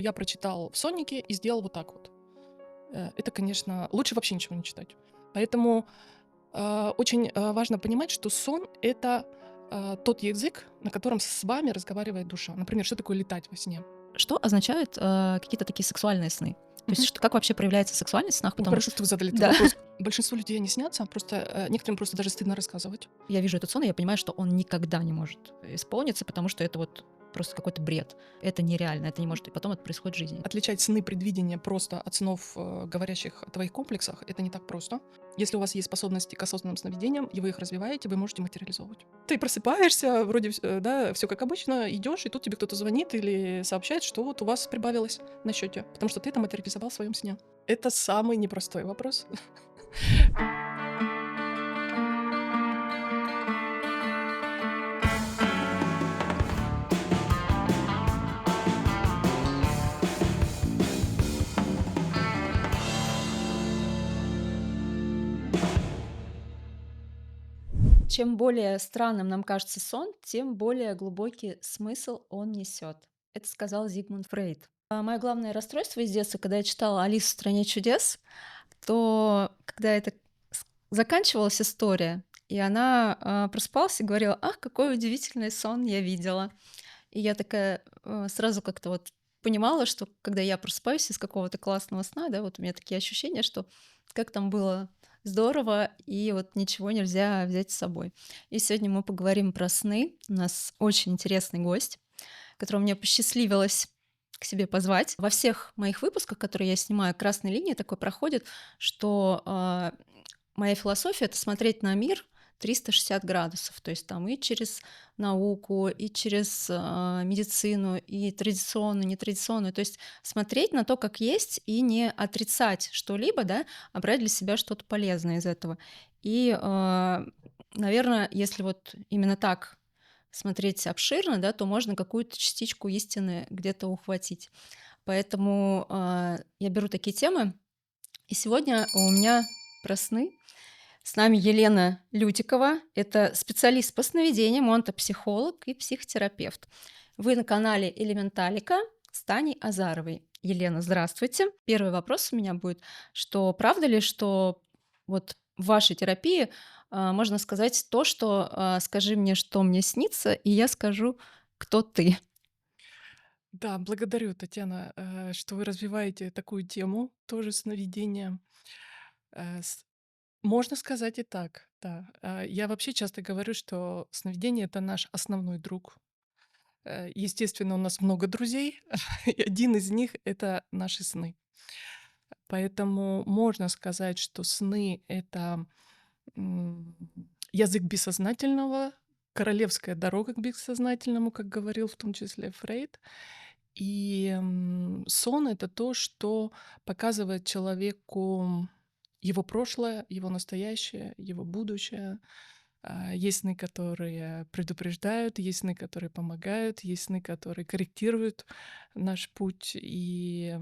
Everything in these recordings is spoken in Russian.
Я прочитал в "Сонике" и сделал вот так вот. Это, конечно, лучше вообще ничего не читать. Поэтому, очень, важно понимать, что сон — это, тот язык, на котором с вами разговаривает душа. Например, что такое летать во сне? Что означают, какие-то такие сексуальные сны? То есть Мгм. что как вообще проявляется сексуальность в снах? Потому Хорошо, что вы задали этот да, вопрос. Большинству людей они снятся, просто, некоторым просто даже стыдно рассказывать. я вижу этот сон, и я понимаю, что он никогда не может исполниться, потому что это вот просто какой-то бред. Это нереально, это не может, и потом это происходит в жизни. Отличать сны предвидения просто от снов, говорящих о твоих комплексах — это не так просто. Если у вас есть способности к осознанным сновидениям, и вы их развиваете, вы можете материализовывать. Ты просыпаешься, вроде да, все как обычно, идешь, и тут тебе кто-то звонит или сообщает, что вот у вас прибавилось на счете, потому что ты это материализовал в своем сне. Это самый непростой вопрос. Чем более странным нам кажется сон, тем более глубокий смысл он несет. Это сказал Зигмунд Фрейд. Мое главное расстройство из детства, когда я читала «Алису в стране чудес», то когда это заканчивалась история, и она просыпалась и говорила: «Ах, какой удивительный сон я видела». И я такая сразу как-то вот понимала, что когда я просыпаюсь из какого-то классного сна, да, вот у меня такие ощущения, что как там было здорово, и вот ничего нельзя взять с собой. И сегодня мы поговорим про сны. У нас очень интересный гость, которого мне посчастливилось к себе позвать. Во всех моих выпусках, которые я снимаю, красной линией такой проходит, что моя философия — это смотреть на мир 360 градусов, то есть там и через науку, и через медицину, и традиционную, нетрадиционную, то есть смотреть на то, как есть, и не отрицать что-либо, да, а брать для себя что-то полезное из этого. И, наверное, если вот именно так смотреть обширно, да, то можно какую-то частичку истины где-то ухватить. Поэтому я беру такие темы, и сегодня у меня про сны. С нами Елена Лютикова. Это специалист по сновидениям, онтопсихолог и психотерапевт. Вы на канале Элементалика с Таней Азаровой. Елена, здравствуйте. Первый вопрос у меня будет, что правда ли, что вот в вашей терапии можно сказать то, что скажи мне, что мне снится, и я скажу, кто ты. Да, благодарю, Татьяна, что вы развиваете такую тему, тоже сновидения. Э, с Можно сказать и так, да. Я вообще часто говорю, что сновидение — это наш основной друг. Естественно, у нас много друзей, и один из них — это наши сны. Поэтому можно сказать, что сны — это, м, язык бессознательного, королевская дорога к бессознательному, как говорил в том числе Фрейд. И, сон — это то, что показывает человеку его прошлое, его настоящее, его будущее. Есть сны, которые предупреждают, есть сны, которые помогают, есть сны, которые корректируют наш путь. И,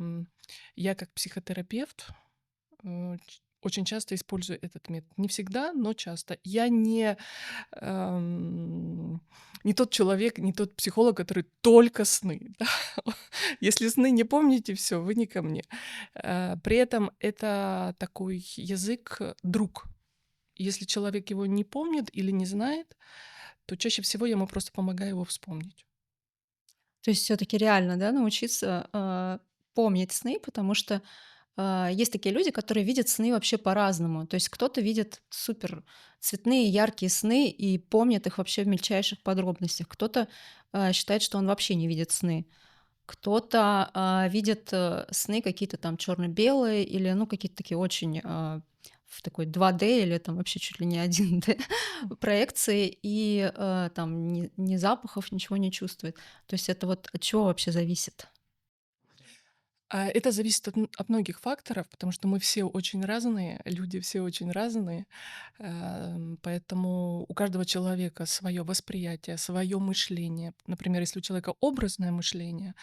я как психотерапевт, очень часто использую этот метод. Не всегда, но часто. Я ам, не тот человек, не тот психолог, который только сны. Да. Если сны не помните, все, вы не ко мне. При этом это такой язык, друг. Если человек его не помнит или не знает, то чаще всего я ему просто помогаю его вспомнить. То есть все-таки реально, да, научиться помнить сны, потому что есть такие люди, которые видят сны вообще по-разному. То есть кто-то видит супер цветные, яркие сны и помнит их вообще в мельчайших подробностях. Кто-то считает, что он вообще не видит сны. Кто-то видит сны какие-то там черно-белые или ну какие-то такие очень в такой 2D или там вообще чуть ли не 1D проекции и там ни запахов, ничего не чувствует. То есть это вот от чего вообще зависит? Это зависит от многих факторов, потому что мы все очень разные, люди все очень разные. Поэтому у каждого человека свое восприятие, свое мышление. Например, если у человека образное мышление,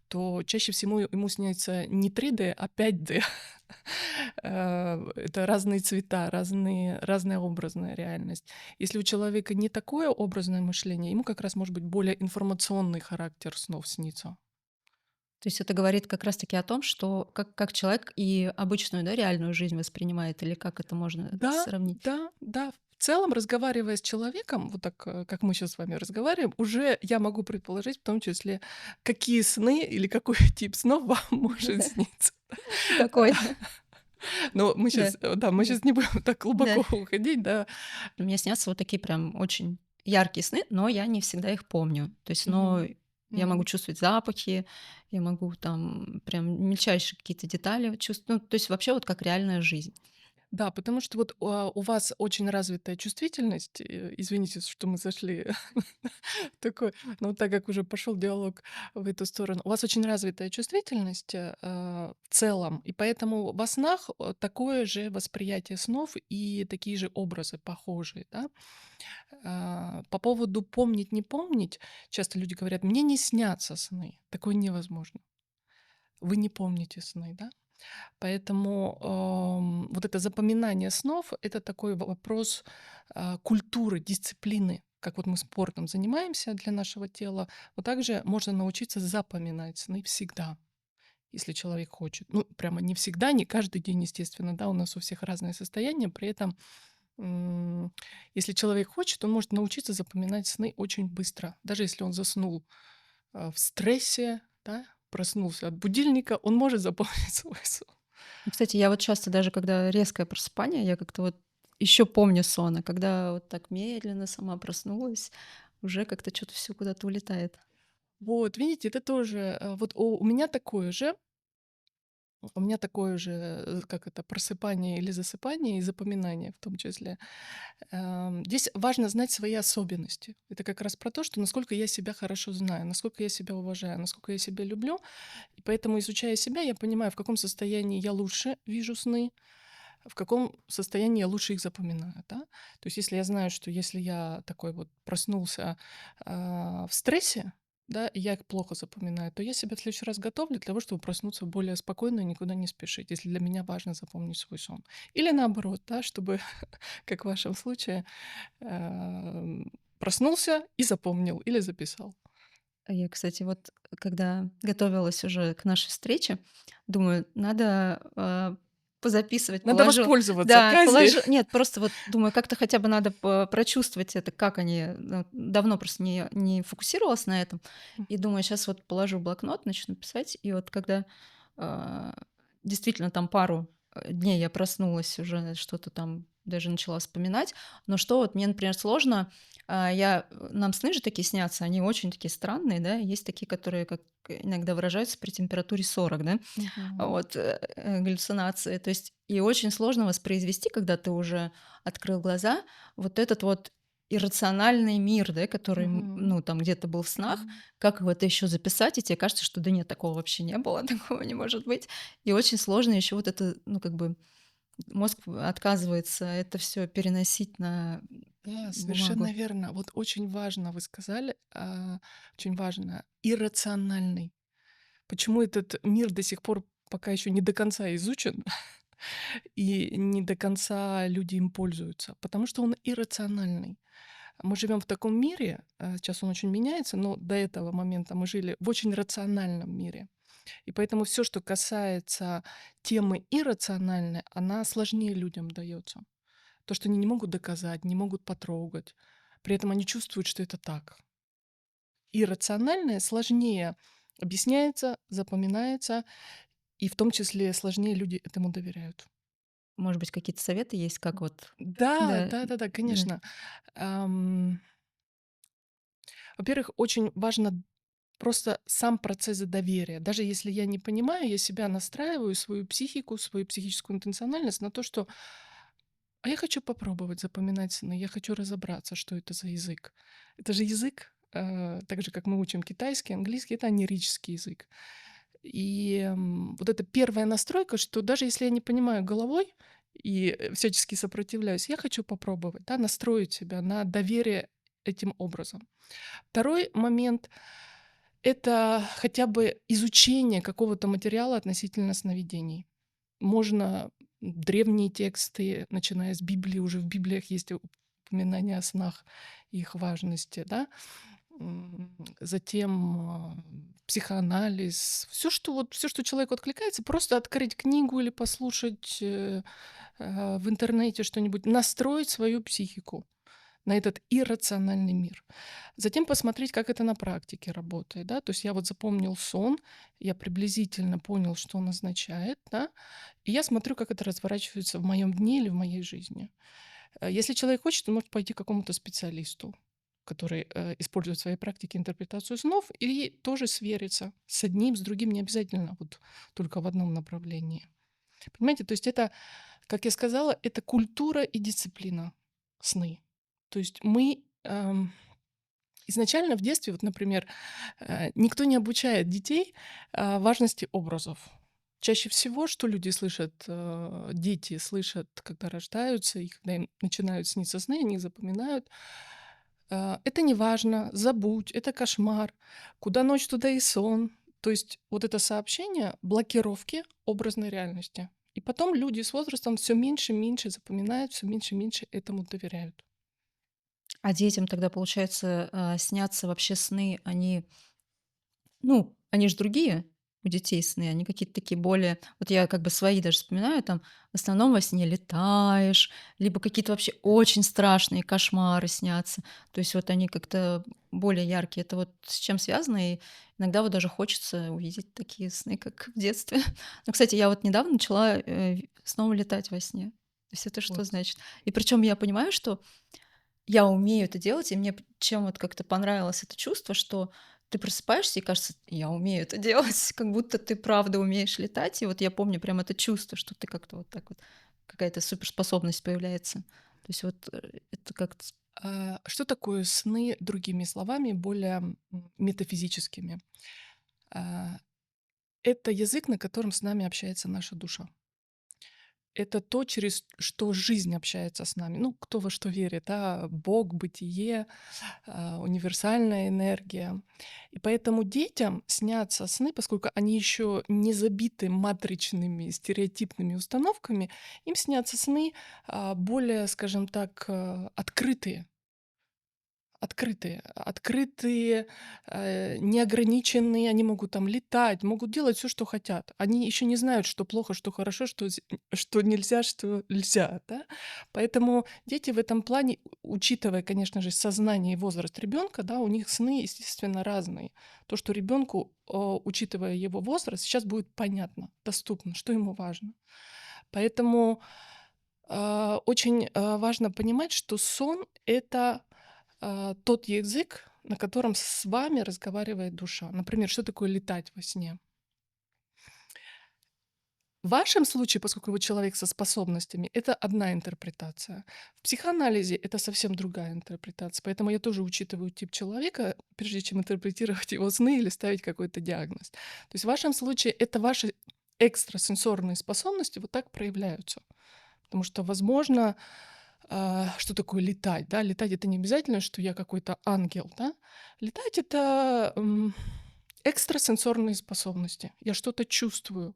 то чаще всего ему снится не 3D, а 5D. Это разные цвета, разная образная реальность. Если у человека не такое образное мышление, ему как раз может быть более информационный характер снов снится. То есть это говорит как раз таки о том, что как человек и обычную, да, реальную жизнь воспринимает, или как это можно Да, сравнить? да, да. В целом, разговаривая с человеком, вот так, как мы сейчас с вами разговариваем, уже я могу предположить, в том числе, какие сны или какой тип снов вам может сниться. Какой? Но мы Да, сейчас, да, мы да, сейчас не будем так да. глубоко уходить, да. Мне снятся вот такие прям очень яркие сны, но я не всегда их помню. То есть, но Мгм. я могу Мгм. чувствовать запахи, я могу там прям мельчайшие какие-то детали чувствовать. Ну, то есть вообще вот как реальная жизнь. Да, потому что вот, у вас очень развитая чувствительность. Извините, что мы зашли в такой, но вот так как уже пошел диалог в эту сторону. У вас очень развитая чувствительность, в целом, и поэтому во снах, такое же восприятие снов и такие же образы похожие, да. По поводу помнить, не помнить, часто люди говорят: "Мне не снятся сны". Такое невозможно. Вы не помните сны, да? Поэтому, вот это запоминание снов — это такой вопрос, культуры, дисциплины. Как вот мы спортом занимаемся для нашего тела, вот также можно научиться запоминать сны всегда, если человек хочет. Ну, прямо не всегда, не каждый день, естественно, да, у нас у всех разное состояние. При этом, м, если человек хочет, он может научиться запоминать сны очень быстро. Даже если он заснул, в стрессе, да, проснулся от будильника, он может запомнить свой сон. Ну, кстати, я вот часто даже когда резкое просыпание, я как-то вот еще помню сон, а когда вот так медленно сама проснулась, уже как-то что то все куда-то улетает. Вот, видите, это тоже, вот у меня такое же, как это, просыпание или засыпание, и запоминание в том числе. Здесь важно знать свои особенности. Это как раз про то, что насколько я себя хорошо знаю, насколько я себя уважаю, насколько я себя люблю. И поэтому, изучая себя, я понимаю, в каком состоянии я лучше вижу сны, в каком состоянии я лучше их запоминаю, да. То есть если я знаю, что если я такой вот проснулся, в стрессе, да, и я их плохо запоминаю, то я себя в следующий раз готовлю для того, чтобы проснуться более спокойно и никуда не спешить, если для меня важно запомнить свой сон. Или наоборот, да, чтобы, как в вашем случае, проснулся и запомнил или записал. А я, кстати, вот когда готовилась уже к нашей встрече, думаю, надо, позаписывать, Надо положу. воспользоваться Да, оказией. положу нет, просто вот думаю, как-то хотя бы надо прочувствовать это, как они, ну, давно просто не фокусировалась на этом. И думаю, сейчас вот положу блокнот, начну писать. И вот когда, а, действительно там пару, дней я проснулась, уже что-то там даже начала вспоминать. Но что вот мне, например, сложно, нам сны же такие снятся, они очень такие странные, да. Есть такие, которые, как иногда выражаются, при температуре 40, да, Мгм. вот, галлюцинации. То есть и очень сложно воспроизвести, когда ты уже открыл глаза, вот этот вот иррациональный мир, да, который, Мгм. ну, там где-то был в снах. Мгм. Как его это еще записать? И тебе кажется, что да нет, такого вообще не было, такого не может быть. И очень сложно еще вот это, ну, как бы мозг отказывается это все переносить на Да, бумагу. совершенно верно. Вот очень важно, вы сказали, очень важно, иррациональный. Почему этот мир до сих пор пока еще не до конца изучен и не до конца люди им пользуются? Потому что он иррациональный. Мы живем в таком мире, сейчас он очень меняется, но до этого момента мы жили в очень рациональном мире. И поэтому все, что касается темы иррациональной, она сложнее людям дается. То, что они не могут доказать, не могут потрогать. При этом они чувствуют, что это так. Иррациональное сложнее объясняется, запоминается, и в том числе сложнее люди этому доверяют. Может быть, какие-то советы есть, как вот Да, да, да-да-да, да. конечно. Ам, Во-первых, очень важно просто сам процесс доверия. Даже если я не понимаю, я себя настраиваю, свою психику, свою психическую интенциональность на то, что я хочу попробовать запоминать сны, я хочу разобраться, что это за язык. Это же язык, так же, как мы учим китайский, английский, это онирический язык. И вот эта первая настройка, что даже если я не понимаю головой и всячески сопротивляюсь, я хочу попробовать, да, настроить себя на доверие этим образом. Второй момент — это хотя бы изучение какого-то материала относительно сновидений. Можно древние тексты, начиная с Библии, уже в Библиях есть упоминания о снах и их важности, да. Затем психоанализ, все, что человеку откликается, просто открыть книгу или послушать в интернете что-нибудь, настроить свою психику на этот иррациональный мир. Затем посмотреть, как это на практике работает, да. То есть я вот запомнил сон, я приблизительно понял, что он означает, да, и я смотрю, как это разворачивается в моем дне или в моей жизни. Если человек хочет, он может пойти к какому-то специалисту, который использует в своей практике интерпретацию снов, и тоже свериться с одним, с другим, не обязательно вот только в одном направлении. Понимаете, то есть это, как я сказала, это культура и дисциплина сны. То есть мы изначально в детстве, вот, например, никто не обучает детей важности образов. Чаще всего, что люди слышат, дети слышат, когда рождаются, и когда им начинают сниться сны, они их запоминают. Это не важно, забудь, это кошмар, куда ночь, туда и сон. То есть вот это сообщение блокировки образной реальности. И потом люди с возрастом все меньше и меньше запоминают, все меньше и меньше этому доверяют. А детям тогда, получается, снятся вообще сны, ну, они ж другие у детей сны, они какие-то такие более вот я как бы свои даже вспоминаю, там в основном во сне летаешь, либо какие-то вообще очень страшные кошмары снятся. То есть вот они как-то более яркие. Это вот с чем связано? И иногда вот даже хочется увидеть такие сны, как в детстве. Ну, кстати, я вот недавно начала, снова летать во сне. То есть это что Вот. значит? И причем я понимаю, что я умею это делать, и мне чем вот как-то понравилось это чувство, что ты просыпаешься и кажется, я умею это делать, как будто ты правда умеешь летать. И вот я помню прям это чувство, что ты как-то вот так вот, какая-то суперспособность появляется. То есть вот это как-то... Что такое сны, другими словами, более метафизическими? А, Это язык, на котором с нами общается наша душа. Это то, через что жизнь общается с нами. Ну, кто во что верит, да, Бог, бытие, универсальная энергия. И поэтому детям снятся сны, поскольку они еще не забиты матричными стереотипными установками, им снятся сны более, скажем так, открытые. Открытые, неограниченные, они могут там летать, могут делать все, что хотят. Они еще не знают, что плохо, что хорошо, что нельзя, что нельзя, да. Поэтому дети в этом плане, учитывая, конечно же, сознание и возраст ребенка, да, у них сны, естественно, разные. То, что ребенку, учитывая его возраст, сейчас будет понятно, доступно, что ему важно. Поэтому очень важно понимать, что сон — это тот язык, на котором с вами разговаривает душа. Например, что такое летать во сне? В вашем случае, поскольку вы человек со способностями, это одна интерпретация. В психоанализе это совсем другая интерпретация. Поэтому я тоже учитываю тип человека, прежде чем интерпретировать его сны или ставить какой-то диагноз. То есть в вашем случае это ваши экстрасенсорные способности вот так проявляются. Потому что, возможно, что такое летать, да? Летать — это не обязательно, что я какой-то ангел, да? Летать — это экстрасенсорные способности. Я что-то чувствую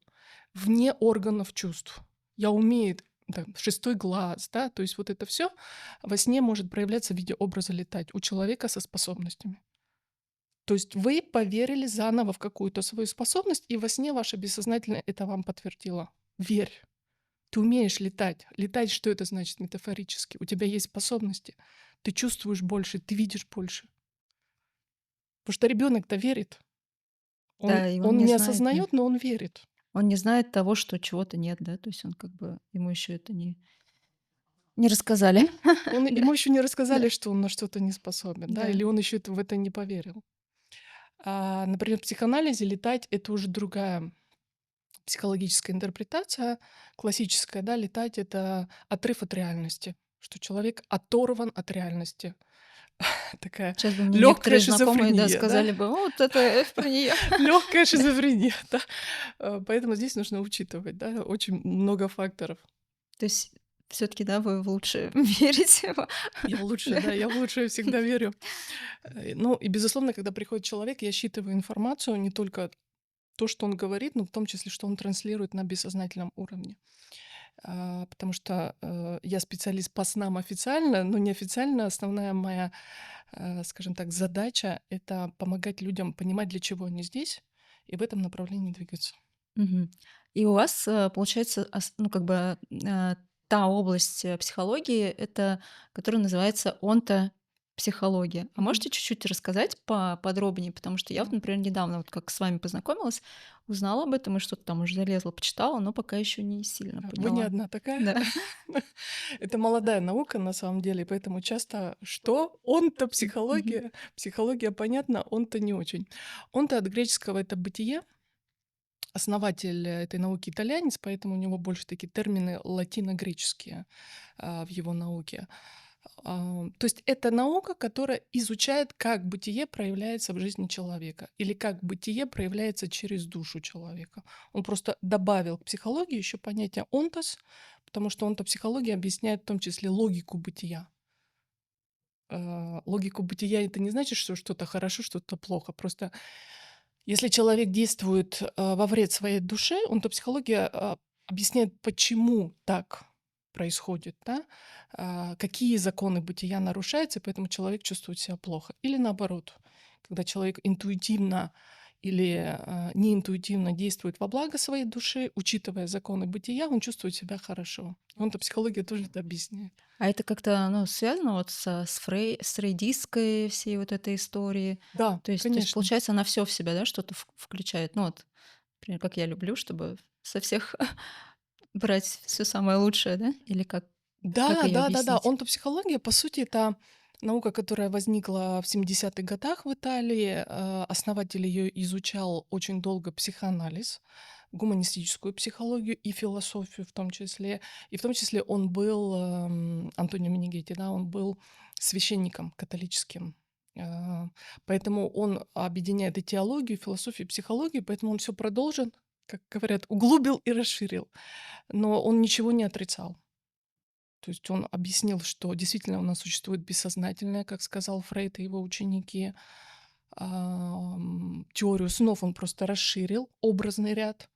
вне органов чувств. Я умею, там, шестой глаз, да? То есть вот это все во сне может проявляться в виде образа летать у человека со способностями. То есть вы поверили заново в какую-то свою способность, и во сне ваше бессознательное это вам подтвердило. Верь. Ты умеешь летать. Летать, что это значит метафорически? У тебя есть способности. Ты чувствуешь больше, ты видишь больше. Потому что ребенок-то верит. Он, Да, и он он не не знает, да. осознает, но он верит. Он не знает того, что чего-то нет, да, то есть он как бы, ему еще это не рассказали. Да, Ему еще не да. рассказали, что он на что-то не способен, да, Да. или он еще в это не поверил. Например, в психоанализе летать — это уже другая психологическая интерпретация, классическая, да, летать — это отрыв от реальности, что человек оторван от реальности. Такая Сейчас бы мне легкая некоторые знакомые, да, шизофрения, да? сказали бы: "О, вот это про нее". Легкая шизофрения, да. Поэтому здесь нужно учитывать, да, очень много факторов. То есть все таки да, вы в лучшее верите? Я в лучшее, Да. да, я в лучшее всегда верю. Ну и, безусловно, когда приходит человек, я считываю информацию, не только то, что он говорит, но в том числе, что он транслирует на бессознательном уровне. потому что, я специалист по снам официально, но неофициально основная моя, скажем так, задача — это помогать людям понимать, для чего они здесь, и в этом направлении двигаться. Мгм. И у вас, получается, ну, как бы, та область, психологии, это которая называется онтопсихология. А Мгм. можете чуть-чуть рассказать поподробнее? Потому что я вот, Да. например, недавно вот как с вами познакомилась, узнала об этом и что-то там уже залезла, почитала, но пока еще не сильно Вы не поняла. одна такая. Да. Это молодая наука на самом деле, и поэтому часто что? Он-то Мгм. психология. Психология понятно, он-то не очень. Он-то от греческого — это бытие. Основатель этой науки итальянец, поэтому у него больше такие термины латино-греческие, в его науке. То есть это наука, которая изучает, как бытие проявляется в жизни человека или как бытие проявляется через душу человека. Он просто добавил к психологии еще понятие онтос, потому что онтопсихология объясняет в том числе логику бытия. Логику бытия — это не значит, что что-то хорошо, что-то плохо. Просто если человек действует во вред своей душе, онтопсихология объясняет, почему так происходит, да? Какие законы бытия нарушаются, и поэтому человек чувствует себя плохо. Или наоборот, когда человек интуитивно или неинтуитивно действует во благо своей души, учитывая законы бытия, он чувствует себя хорошо. Онтопсихология тоже это объясняет. А это как-то, ну, связано вот с фрейдистской всей вот этой историей? Да, То есть, конечно. получается, она все в себя, да, что-то включает? Ну вот, например, как я люблю, чтобы со всех брать все самое лучшее, да? Или как Да, ее да-да-да. объяснить? Онтопсихология, по сути, это наука, которая возникла в 70-х годах в Италии. Основатель ее изучал очень долго психоанализ, гуманистическую психологию и философию в том числе. И в том числе он был, Антонио Менегетти, да, он был священником католическим. А, Поэтому он объединяет и теологию, и философию, и психологию, поэтому он все продолжил, как говорят, углубил и расширил. Но он ничего не отрицал. То есть он объяснил, что действительно у нас существует бессознательное, как сказал Фрейд и его ученики. Теорию снов он просто расширил, образный ряд,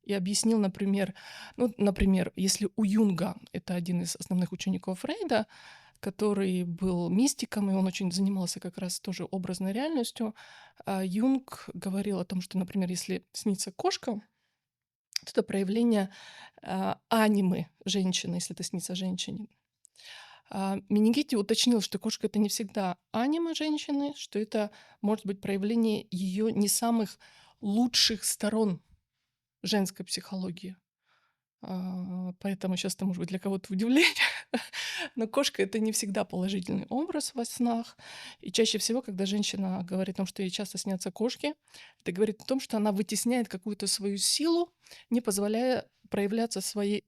и объяснил, например, ну, например, если у Юнга, это один из основных учеников Фрейда, который был мистиком, и он очень занимался как раз тоже образной реальностью, Юнг говорил о том, что, например, если снится кошка, то это проявление анимы женщины, если это снится женщине. Менегитти уточнил, что кошка — это не всегда анима женщины, что это может быть проявление ее не самых лучших сторон женской психологии. Поэтому сейчас это может быть для кого-то удивление, но кошка — это не всегда положительный образ во снах. И чаще всего, когда женщина говорит о том, что ей часто снятся кошки, это говорит о том, что она вытесняет какую-то свою силу, не позволяя проявляться своей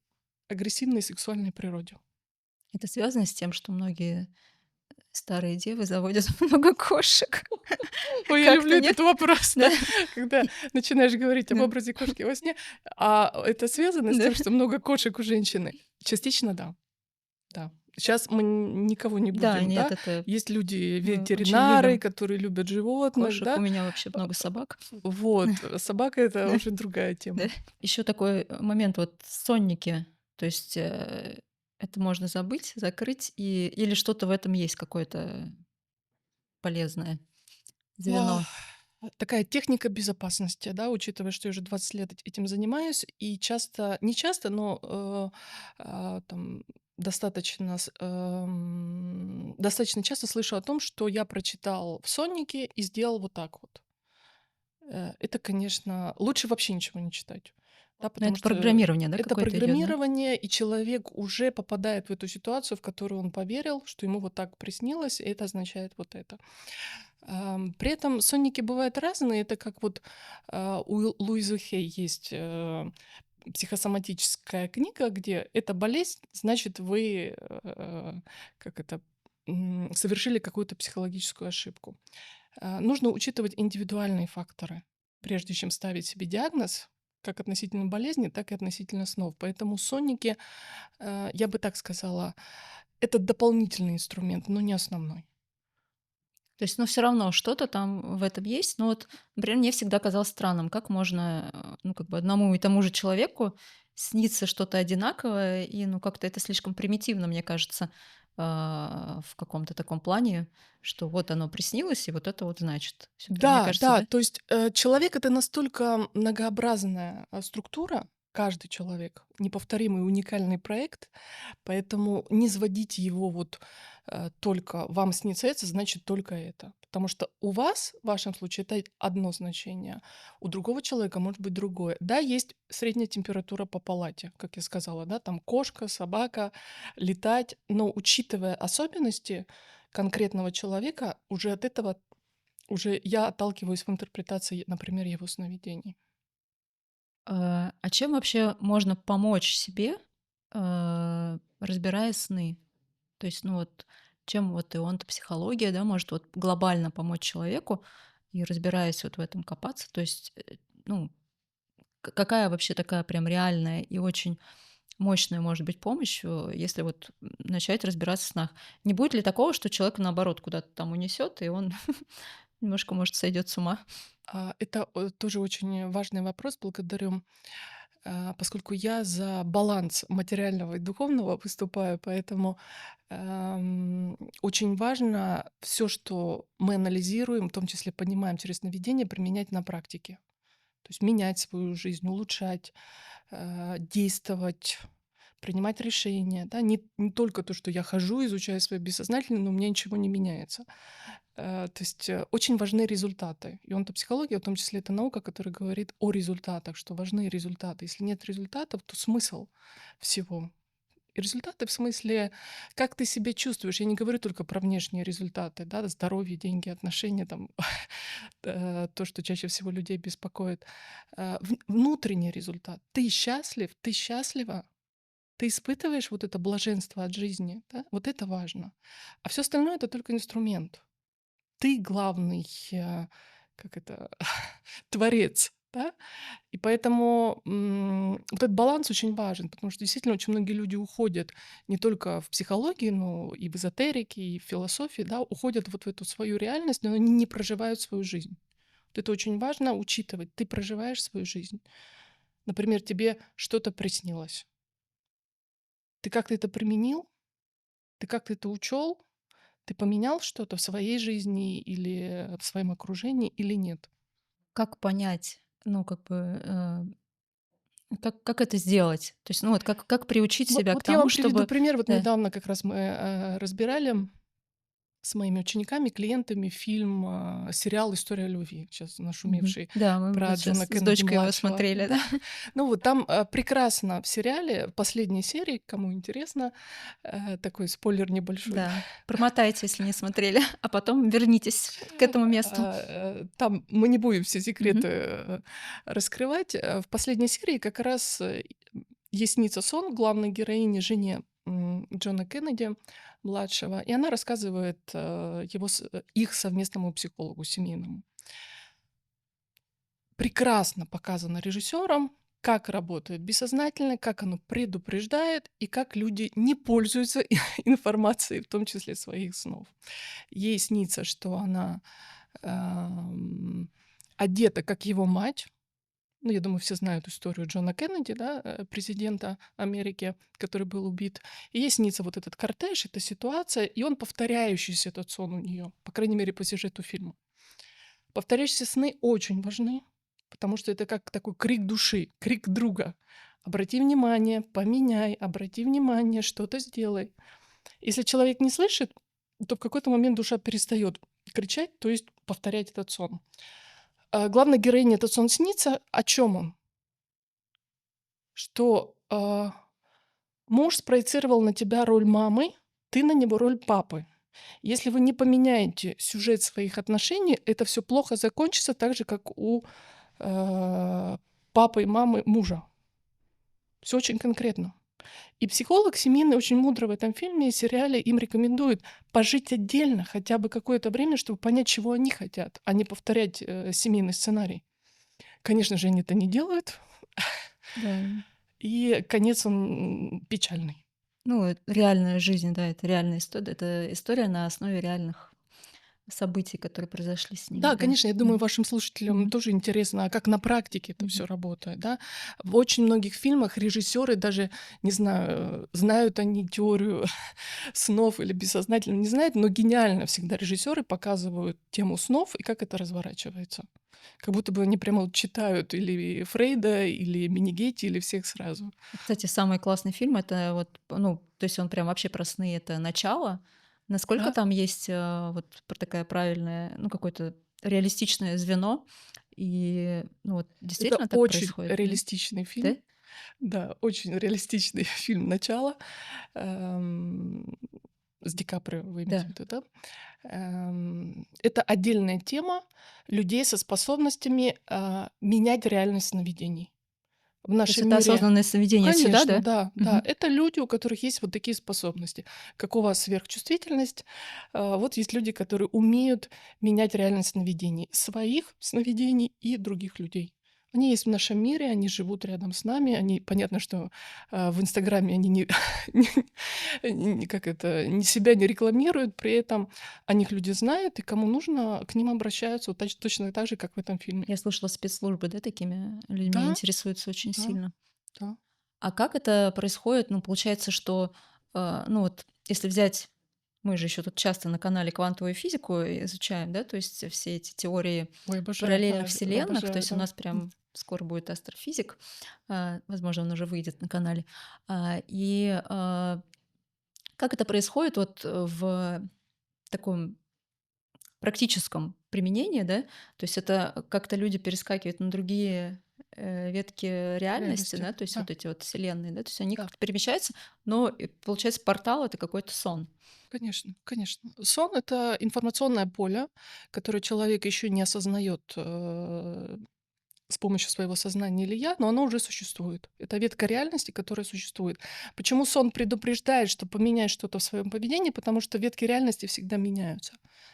агрессивной сексуальной природе. Это связано с тем, что многие старые девы заводят много кошек? Ой, я люблю Как-то нет? этот вопрос, Да, да, когда начинаешь говорить об да, образе кошки во сне. А это связано с да. тем, что много кошек у женщины? Частично да, да. Сейчас мы никого не Да, будем, нет, да. это Есть люди, мы очень ветеринары, любим которые любят животных, кошек. У да. меня вообще много собак. Вот, собака — это Да, уже другая да. тема. Еще такой, момент, вот сонники. То есть, это можно забыть, закрыть или что-то в этом есть, какое-то полезное А, звено? Такая техника безопасности, да, учитывая, что я уже 20 лет этим занимаюсь, и часто, не часто, но там достаточно, достаточно часто слышу о том, что я прочитал в соннике и сделал вот так вот. Это, конечно, лучше вообще ничего не читать, да, Ну, потому это что программирование, да, это какое-то идет, да? программирование, и человек уже попадает в эту ситуацию, в которую он поверил, что ему вот так приснилось, и это означает вот это. При этом сонники бывают разные. Это как вот у Луизы Хей есть психосоматическая книга, где эта болезнь, значит, вы как это совершили какую-то психологическую ошибку. Нужно учитывать индивидуальные факторы, прежде чем ставить себе диагноз, как относительно болезни, так и относительно снов. Поэтому сонники, я бы так сказала, это дополнительный инструмент, но не основной. То есть, ну, все равно что-то там в этом есть. Но вот, например, мне всегда казалось странным, как можно, ну, как бы одному и тому же человеку снится что-то одинаковое, и, ну, как-то это слишком примитивно, мне кажется, в каком-то таком плане, что вот оно приснилось, и вот это вот значит. Все таки мне Да, кажется, да, да? то есть, человек — это настолько многообразная, структура, каждый человек, неповторимый уникальный проект, поэтому не сводите его вот, только вам снится это, значит только это. Потому что у вас, в вашем случае, это одно значение, у другого человека может быть другое. Да, есть средняя температура по палате, как я сказала, да, там кошка, собака, летать, но учитывая особенности конкретного человека, уже от этого уже я отталкиваюсь в интерпретации, например, его сновидений. А чем вообще можно помочь себе, разбирая сны? То есть, ну вот, чем вот и он-то психология, да, может вот глобально помочь человеку и разбираясь вот в этом копаться. То есть, ну, какая вообще такая прям реальная и очень мощная может быть помощь, если вот начать разбираться в снах? Не будет ли такого, что человек наоборот куда-то там унесет, и он немножко, может, сойдет с ума? Это, тоже очень важный вопрос. Благодарю. Поскольку я за баланс материального и духовного выступаю, поэтому, очень важно все, что мы анализируем, в том числе понимаем через сновидение, применять на практике. То есть менять свою жизнь, улучшать, действовать, принимать решения. Да? Не только то, что я хожу, изучаю свое бессознательное, но у меня ничего не меняется. То есть очень важны результаты. И онтопсихология, в том числе, это наука, которая говорит о результатах, что важны результаты. Если нет результатов, то смысл всего. И результаты в смысле, как ты себя чувствуешь. Я не говорю только про внешние результаты, да, здоровье, деньги, отношения, там, то, что чаще всего людей беспокоит. Внутренний результат. Ты счастлив, ты счастлива, ты испытываешь вот это блаженство от жизни, да? Вот это важно. А все остальное — это только инструмент. Ты главный, как это, творец, да? И поэтому, вот этот баланс очень важен, потому что действительно очень многие люди уходят не только в психологии, но и в эзотерике, и в философии, да, уходят вот в эту свою реальность, но они не проживают свою жизнь. Вот это очень важно учитывать. Ты проживаешь свою жизнь. Например, тебе что-то приснилось. Ты как-то это применил? Ты как-то это учел? Ты поменял что-то в своей жизни или в своем окружении или нет? Как понять, ну, как бы, как это сделать? То есть, ну, вот как приучить Вот себя к вот я тому, вам приведу чтобы пример. Вот да. недавно как раз мы, разбирали с моими учениками, клиентами фильм, сериал «История любви», сейчас Мгм. нашумевший, Да, мы про вот щас Джона с дочкой его Кеннеди-младшего. смотрели, Да. да. Ну вот там, прекрасно в сериале, в последней серии, кому интересно, такой спойлер небольшой. Да. Промотайте, если не смотрели, а потом вернитесь к этому месту. Там мы не будем все секреты, Мгм. раскрывать. В последней серии как раз, ей снится сон главной героини, жене, Джона Кеннеди-младшего, и она рассказывает, их совместному психологу семейному. Прекрасно показано режиссером, как работает бессознательное, как оно предупреждает и как люди не пользуются информацией, в том числе своих снов. Ей снится, что она, ам, одета как его мать. Ну, я думаю, все знают историю Джона Кеннеди, да, президента Америки, который был убит. И ей снится вот этот кортеж, эта ситуация, и он повторяющийся, этот сон у нее, по крайней мере, по сюжету фильма. Повторяющиеся сны очень важны, потому что это как такой крик души, крик друга. Обрати внимание, поменяй, обрати внимание, что-то сделай. Если человек не слышит, то в какой-то момент душа перестает кричать, то есть повторять этот сон. Главной героине этот сон снится. О чем он? Что муж спроецировал на тебя роль мамы, ты на него роль папы. Если вы не поменяете сюжет своих отношений, это все плохо закончится, так же, как у э, папы и мамы мужа. Все очень конкретно. И психолог семейный очень мудро в этом фильме и сериале им рекомендует пожить отдельно хотя бы какое-то время, чтобы понять, чего они хотят, а не повторять семейный сценарий. Конечно же, они это не делают, Да. и конец он печальный. Ну, реальная жизнь, да, это реальная история. Это история на основе реальных событий, которые произошли с ними, Да, да. конечно, я думаю, Мгм. вашим слушателям Мгм. тоже интересно, а как на практике это Мгм. все работает, да? В очень многих фильмах режиссеры даже, не знаю, знают они теорию снов или бессознательно не знают, но гениально всегда режиссеры показывают тему снов и как это разворачивается. Как будто бы они прямо вот читают или Фрейда, или Минигетти, или всех сразу. Кстати, самый классный фильм — это вот, ну, то есть он прям вообще про сны — это "Начало". Насколько Да, там есть, вот такая правильная, ну, какое-то реалистичное звено, и, ну, вот это действительно так очень происходит, да? реалистичный Да? фильм. Да, очень реалистичный фильм "Начало", эм, с Ди Каприо вы имеете в Да. виду, да? Это отдельная тема людей со способностями, менять реальность сновидений. В То есть нашем это мире осознанное сновидение всегда, конечно, да? да, да, Мгм. это люди, у которых есть вот такие способности. Как у вас сверхчувствительность, вот есть люди, которые умеют менять реальность сновидений, своих сновидений и других людей. Они есть в нашем мире, они живут рядом с нами, они, понятно, что в Инстаграме они не, как это, себя не рекламируют, при этом о них люди знают, и кому нужно, к ним обращаются вот точно так же, как в этом фильме. Я слышала, спецслужбы, да, такими людьми Да, интересуются очень да, сильно. да. А как это происходит? Ну, получается, что, ну вот, если взять, мы же еще тут часто на канале квантовую физику изучаем, да, то есть все эти теории Ой, обожаю, параллельных вселенных, то обожаю, есть у да. нас прям скоро будет астрофизик, возможно, он уже выйдет на канале. Как это происходит вот в таком практическом применении, да, то есть это как-то люди перескакивают на другие, ветки реальности, Реальности, да, то есть да, вот эти вот вселенные, да, то есть они да, как-то перемещаются, но получается портал — это какой-то сон. конечно, конечно. Сон — это информационное поле, которое человек еще не осознает с помощью своего сознания или я, но оно уже существует. Это ветка реальности, которая существует. Почему сон предупреждает, что поменять что-то в своем поведении? Потому что ветки реальности всегда меняются.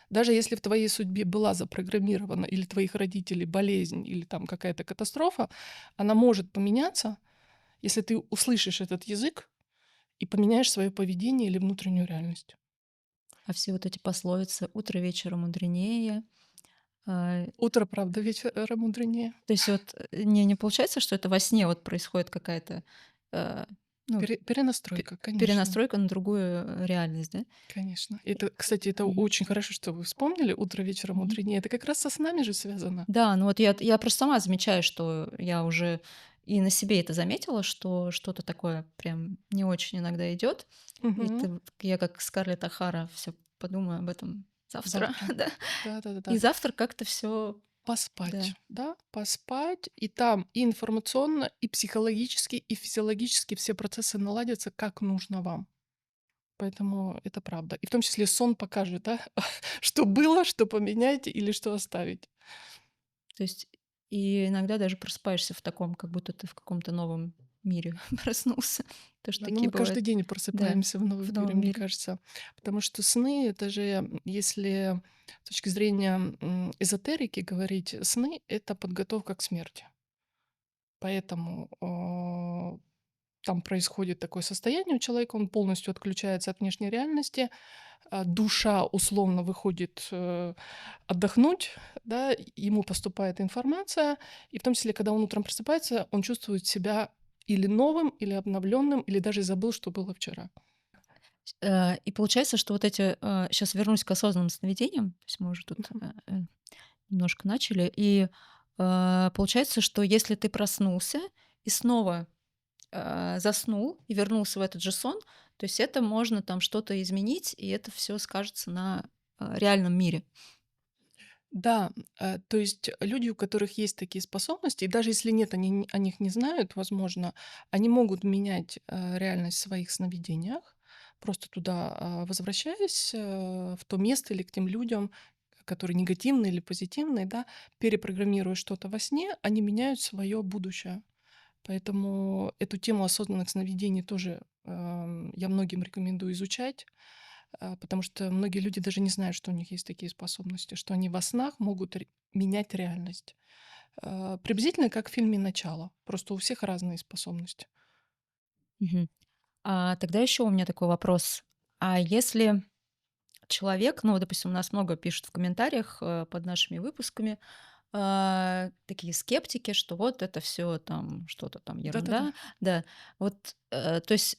Даже если в твоей судьбе была запрограммирована или твоих родителей болезнь, или там какая-то катастрофа, она может поменяться, если ты услышишь этот язык и поменяешь свое поведение или внутреннюю реальность. А все вот эти пословицы "утро вечера мудренее", а, Утро, правда, вечера мудренее. то есть вот, не получается, что это во сне вот происходит какая-то, э, ну, пе Перенастройка, конечно. перенастройка на другую, реальность, да? Конечно. Это, кстати, это Мгм. очень хорошо, что вы вспомнили "Утро вечера Мгм. мудренее". Это как раз со снами же связано. Да, ну вот я просто сама замечаю, что я уже и на себе это заметила, что что-то такое прям не очень иногда идет. И Мгм. ты вот я как Скарлетт О'Хара все подумаю об этом завтра, Завтра. да. И Да-да-да-да. завтра как-то все, Поспать, да. да, поспать, и там и информационно, и психологически, и физиологически все процессы наладятся, как нужно вам. Поэтому это правда. И в том числе сон покажет, да, что было, что поменять или что оставить. То есть и иногда даже просыпаешься в таком, как будто ты в каком-то новом мире проснулся. Тоже Да, ну такие мы каждый бывают. день Да, просыпаемся в новом в мире, новом мне мире. кажется. Потому что сны — это же, если с точки зрения, эзотерики говорить, сны — это подготовка к смерти. Поэтому, там происходит такое состояние у человека, он полностью отключается от внешней реальности, душа условно выходит, отдохнуть, да, ему поступает информация, и в том числе, когда он утром просыпается, он чувствует себя или новым, или обновленным, или даже забыл, что было вчера. И получается, что вот эти, сейчас вернусь к осознанным сновидениям, то есть мы уже тут, Мгм. немножко начали. И, получается, что если ты проснулся и снова, заснул и вернулся в этот же сон, то есть это можно там что-то изменить, и это все скажется на, реальном мире. Да, то есть люди, у которых есть такие способности, и даже если нет, они о них не знают, возможно, они могут менять реальность в своих сновидениях, просто туда возвращаясь в то место или к тем людям, которые негативные или позитивные, да, перепрограммируя что-то во сне, они меняют свое будущее. Поэтому эту тему осознанных сновидений тоже я многим рекомендую изучать, потому что многие люди даже не знают, что у них есть такие способности, что они во снах могут менять реальность. Приблизительно как в фильме «Начало». Просто у всех разные способности. Мгм. Тогда еще у меня такой вопрос. А если человек, ну, вот, допустим, у нас много пишут в комментариях под нашими выпусками, такие скептики, что вот это все там что-то там Да-да-да. ерунда, да. Вот, то есть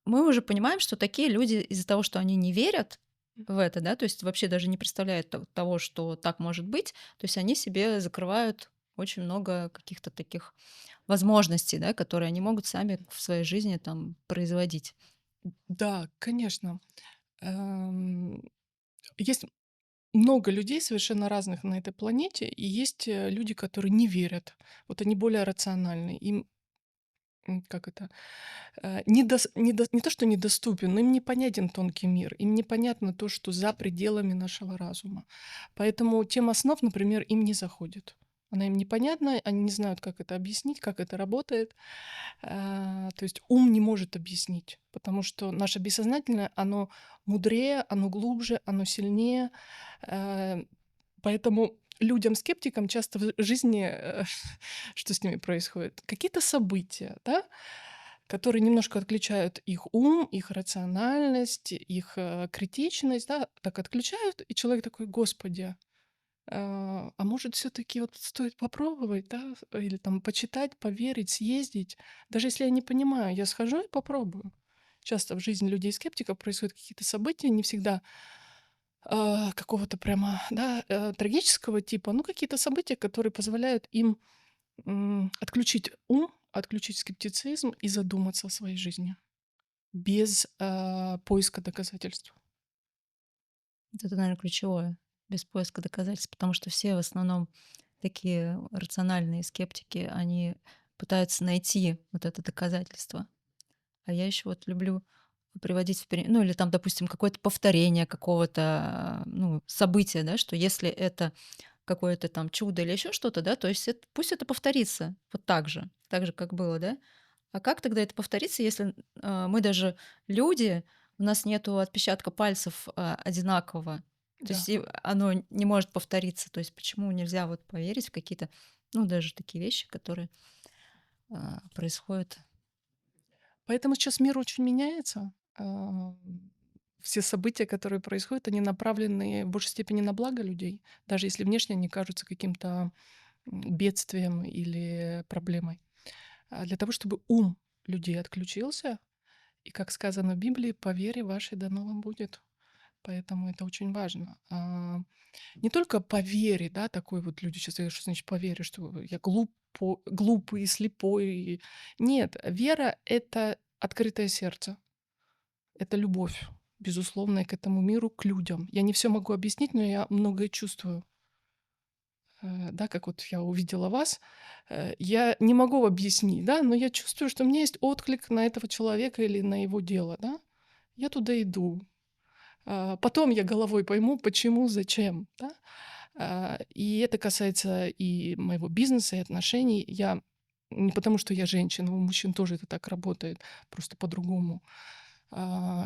мы уже понимаем, что такие люди из-за того, что они не верят в это, да, то есть вообще даже не представляют того, что так может быть, то есть они себе закрывают очень много каких-то таких возможностей, да, которые они могут сами в своей жизни там производить. Да, конечно. Эм, Есть много людей совершенно разных на этой планете, и есть люди, которые не верят. Вот они более рациональны. Им, как это, не то, что недоступен, но им непонятен тонкий мир. Им непонятно то, что за пределами нашего разума. Поэтому тема снов, например, им не заходит. Она им непонятна, они не знают, как это объяснить, как это работает. То есть ум не может объяснить, потому что наше бессознательное, оно мудрее, оно глубже, оно сильнее. Э, Поэтому людям-скептикам часто в жизни, что с ними происходит? Какие-то события, да, которые немножко отключают их ум, их рациональность, их критичность, да, так отключают, и человек такой: "Господи, а может, все таки вот стоит попробовать, да, или там почитать, поверить, съездить? Даже если я не понимаю, я схожу и попробую". Часто в жизни людей-скептиков происходят какие-то события, не всегда, какого-то прямо, да, трагического типа, но какие-то события, которые позволяют им, отключить ум, отключить скептицизм и задуматься о своей жизни без, поиска доказательств. Вот это, наверное, ключевое, без поиска доказательств, потому что все в основном такие рациональные скептики, они пытаются найти вот это доказательство. А я еще вот люблю приводить ну или там, допустим, какое-то повторение какого-то, ну, события, да, что если это какое-то там чудо или еще что-то, да, то есть пусть это повторится вот так же, как было, да. А как тогда это повторится, если мы даже люди, у нас нету отпечатка пальцев одинакового, то Да. есть оно не может повториться, то есть почему нельзя вот поверить в какие-то, ну, даже такие вещи, которые происходят. Поэтому сейчас мир очень меняется. Все события, которые происходят, они направлены в большей степени на благо людей, даже если внешне они кажутся каким-то бедствием или проблемой. Для того, чтобы ум людей отключился, и, как сказано в Библии, по вере вашей дано вам будет. Поэтому это очень важно. Не только по вере, да, такой вот люди сейчас говорят, что значит по вере, что я глупый, слепой. Нет, вера — это открытое сердце. Это любовь, безусловная к этому миру, к людям. Я не все могу объяснить, но я многое чувствую. Да, как вот я увидела вас, я не могу объяснить, да, но я чувствую, что у меня есть отклик на этого человека или на его дело, да. Я туда иду. Потом я головой пойму, почему, зачем, да. И это касается и моего бизнеса, и отношений. Я не потому, что я женщина, у мужчин тоже это так работает, просто по-другому.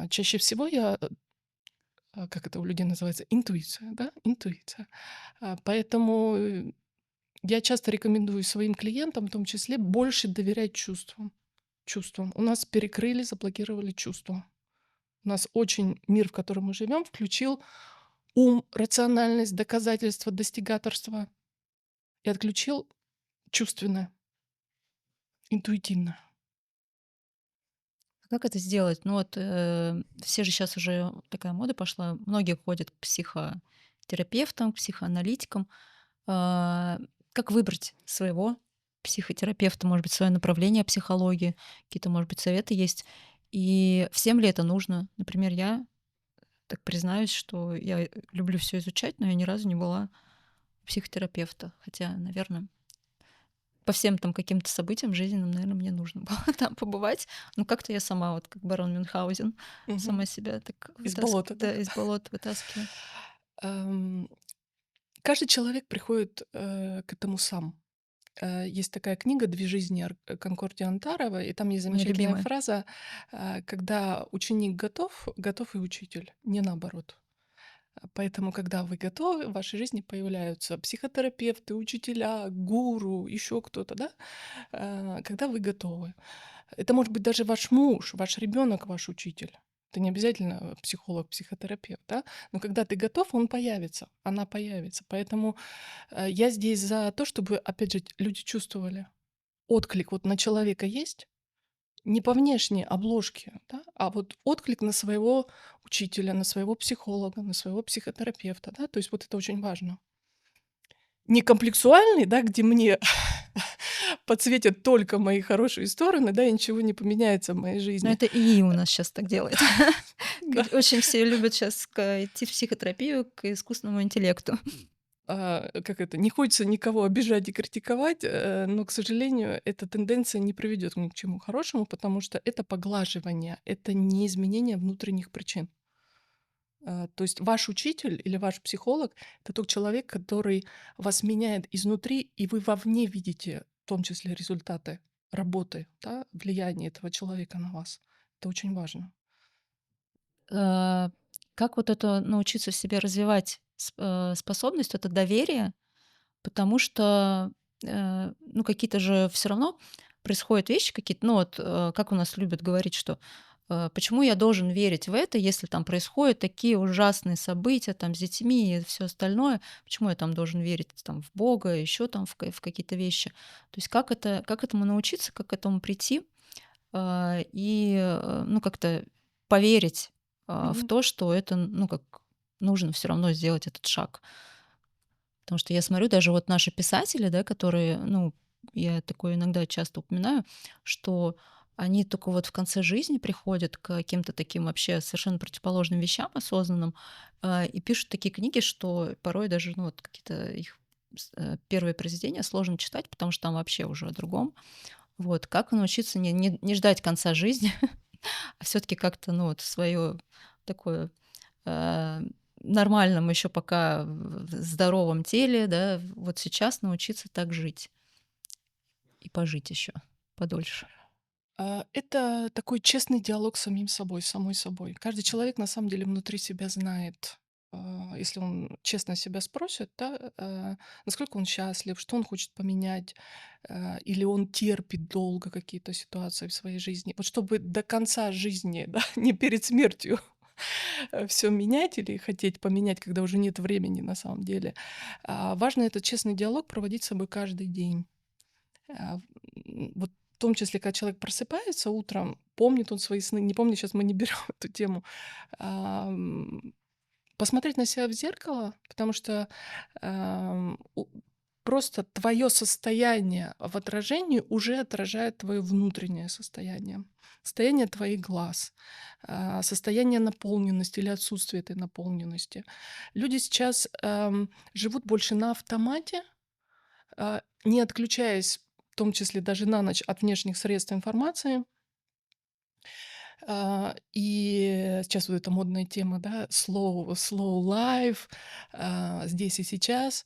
Чаще всего я как это у людей называется, интуиция, да, интуиция. Поэтому я часто рекомендую своим клиентам, в том числе, больше доверять чувствам. Чувствам. У нас перекрыли, заблокировали чувства. У нас очень мир, в котором мы живем, включил ум, рациональность, доказательства, достигаторство и отключил чувственное, интуитивное. А как это сделать? Ну вот, все же сейчас уже такая мода пошла, многие ходят к психотерапевтам, к психоаналитикам. А, как выбрать своего психотерапевта, может быть, свое направление психологии, какие-то, может быть, советы есть? И всем ли это нужно? Например, я так признаюсь, что я люблю все изучать, но я ни разу не была у психотерапевта. Хотя, наверное, по всем там каким-то событиям жизненным, наверное, мне нужно было там побывать. Но как-то я сама, вот как барон Мюнхгаузен, Мгм. сама себя так Из болота, да? да, из болот вытаскиваю. Ам, Каждый человек приходит к этому сам. Есть такая книга «Две жизни» Конкордия Антарова, и там есть Моя замечательная любимая. фраза, когда ученик готов, готов и учитель, не наоборот. Поэтому, когда вы готовы, в вашей жизни появляются психотерапевты, учителя, гуру, еще кто-то, да, когда вы готовы. Это может быть даже ваш муж, ваш ребенок, ваш учитель. Это не обязательно психолог, психотерапевт, да? Но когда ты готов, он появится, она появится. Поэтому я здесь за то, чтобы, опять же, люди чувствовали отклик вот на человека есть, не по внешней обложке, да, а вот отклик на своего учителя, на своего психолога, на своего психотерапевта, да, то есть вот это очень важно. Не комплексуальный, да, где мне подсветят только мои хорошие стороны, да, и ничего не поменяется в моей Но жизни. это ИИ у нас сейчас так делает. Да. Очень все любят сейчас идти в психотерапию к искусственному интеллекту. Как это, не хочется никого обижать и критиковать, но, к сожалению, эта тенденция не приведет ни к чему хорошему, потому что это поглаживание, это не изменение внутренних причин. То есть ваш учитель или ваш психолог — это тот человек, который вас меняет изнутри, и вы вовне видите, в том числе, результаты работы, да, влияние этого человека на вас. Это очень важно. Э, Как вот это научиться в себе развивать способность, это доверие, потому что, ну, какие-то же все равно происходят вещи какие-то, ну, вот, как у нас любят говорить, что, почему я должен верить в это, если там происходят такие ужасные события там с детьми и все остальное, почему я там должен верить там в Бога, еще там в какие-то вещи. То есть как этому научиться, как к этому прийти, ну, как-то поверить, в Мгм. то, что это, ну, как нужно все равно сделать этот шаг. Потому что я смотрю, даже вот наши писатели, да, которые, ну, я такое иногда часто упоминаю, что они только вот в конце жизни приходят к каким-то таким вообще совершенно противоположным вещам осознанным, и пишут такие книги, что порой даже, ну, вот какие-то их первые произведения сложно читать, потому что там вообще уже о другом. Вот. Как научиться не ждать конца жизни, а все таки как-то, ну, вот свое такое, э, нормальном еще пока в здоровом теле, да, вот сейчас научиться так жить и пожить еще подольше. Это такой честный диалог с самим собой, с самой собой. Каждый человек на самом деле внутри себя знает, если он честно себя спросит, да, насколько он счастлив, что он хочет поменять, или он терпит долго какие-то ситуации в своей жизни. Вот чтобы до конца жизни, да, не перед смертью все менять или хотеть поменять, когда уже нет времени на самом деле. Важно этот честный диалог проводить с собой каждый день. Вот в том числе, когда человек просыпается утром, помнит он свои сны, не помнит, сейчас мы не берем эту тему. Ам, Посмотреть на себя в зеркало, потому что, просто твое состояние в отражении уже отражает твое внутреннее состояние, состояние твоих глаз, состояние наполненности или отсутствие этой наполненности. Люди сейчас, живут больше на автомате, не отключаясь, в том числе даже на ночь, от внешних средств информации. И сейчас вот эта модная тема, да, slow life, здесь и сейчас.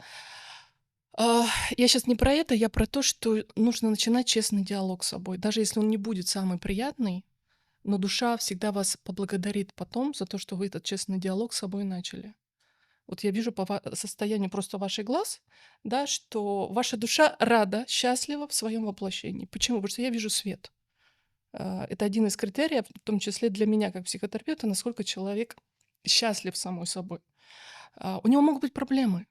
А, я сейчас не про это, я про то, что нужно начинать честный диалог с собой. Даже если он не будет самый приятный, но душа всегда вас поблагодарит потом за то, что вы этот честный диалог с собой начали. Вот я вижу по состоянию просто ваших глаз, да, что ваша душа рада, счастлива в своем воплощении. Почему? Потому что я вижу свет. Это один из критериев, в том числе для меня как психотерапевта, насколько человек счастлив самой собой. У него могут быть проблемы,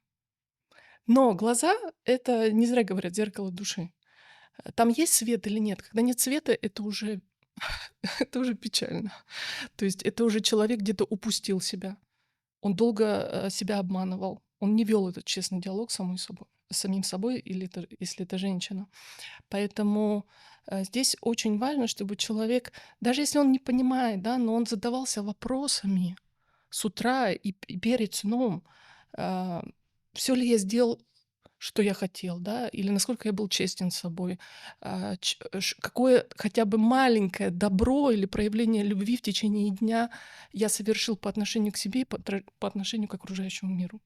но глаза — это, не зря говорят, зеркало души. Там есть свет или нет? Когда нет света, это уже это уже печально. То есть это уже человек где-то упустил себя. Он долго, себя обманывал. Он не вел этот честный диалог с самим собой, или если это женщина. Поэтому, здесь очень важно, чтобы человек, даже если он не понимает, да, но он задавался вопросами с утра и перед сном. Все ли я сделал, что я хотел, да, или насколько я был честен с собой, какое хотя бы маленькое добро или проявление любви в течение дня я совершил по отношению к себе и по отношению к окружающему миру.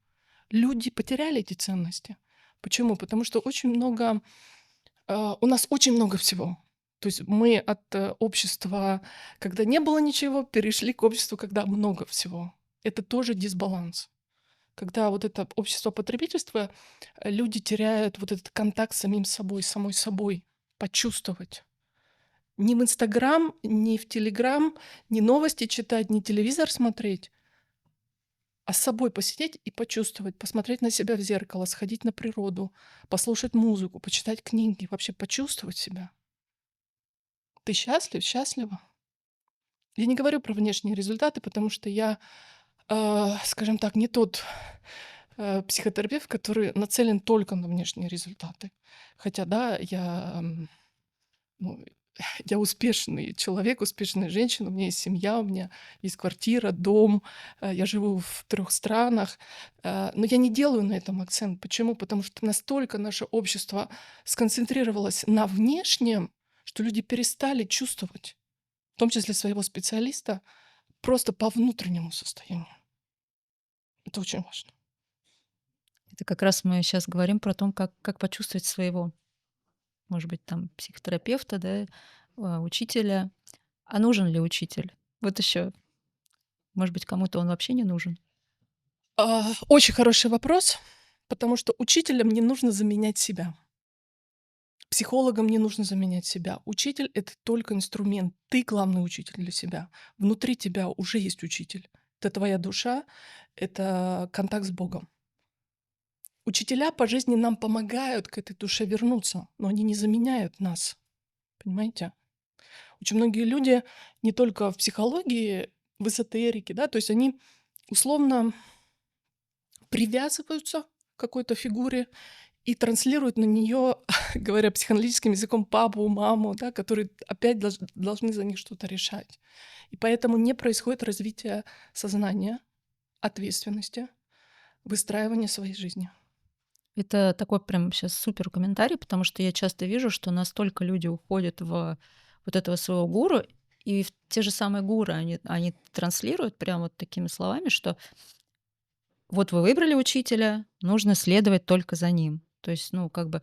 Люди потеряли эти ценности. Почему? Потому что очень много, у нас очень много всего. То есть мы от общества, когда не было ничего, перешли к обществу, когда много всего. Это тоже дисбаланс. Когда вот это общество потребительства, люди теряют вот этот контакт с самим собой, самой собой, почувствовать. Ни в "Инстаграм", ни в "Телеграм", ни новости читать, ни телевизор смотреть, а с собой посидеть и почувствовать, посмотреть на себя в зеркало, сходить на природу, послушать музыку, почитать книги, вообще почувствовать себя. Ты счастлив, счастлива? Я не говорю про внешние результаты, потому что я, скажем так, не тот, психотерапевт, который нацелен только на внешние результаты. Хотя, да, ну, я успешный человек, успешная женщина, у меня есть семья, у меня есть квартира, дом, я живу в 3 странах, но я не делаю на этом акцент. Почему? Потому что настолько наше общество сконцентрировалось на внешнем, что люди перестали чувствовать, в том числе своего специалиста, просто по внутреннему состоянию. Это очень важно. Это как раз мы сейчас говорим про то, как почувствовать своего, может быть, там психотерапевта, да, учителя. А нужен ли учитель? Вот еще, может быть, кому-то он вообще не нужен? Очень хороший вопрос, потому что учителям не нужно заменять себя. Психологам не нужно заменять себя. Учитель — это только инструмент. Ты главный учитель для себя. Внутри тебя уже есть учитель. Это твоя душа, это контакт с Богом. Учителя по жизни нам помогают к этой душе вернуться, но они не заменяют нас. Понимаете? Очень многие люди не только в психологии, в эзотерике, да, то есть они условно привязываются к какой-то фигуре и транслируют на нее, говоря психоаналитическим языком, папу, маму, да, которые опять должны за них что-то решать. И поэтому не происходит развития сознания, ответственности, выстраивания своей жизни. Это такой прям сейчас супер комментарий, потому что я часто вижу, что настолько люди уходят в вот этого своего гуру, и в те же самые гуру, они транслируют прям вот такими словами, что вот вы выбрали учителя, нужно следовать только за ним. То есть, ну, как бы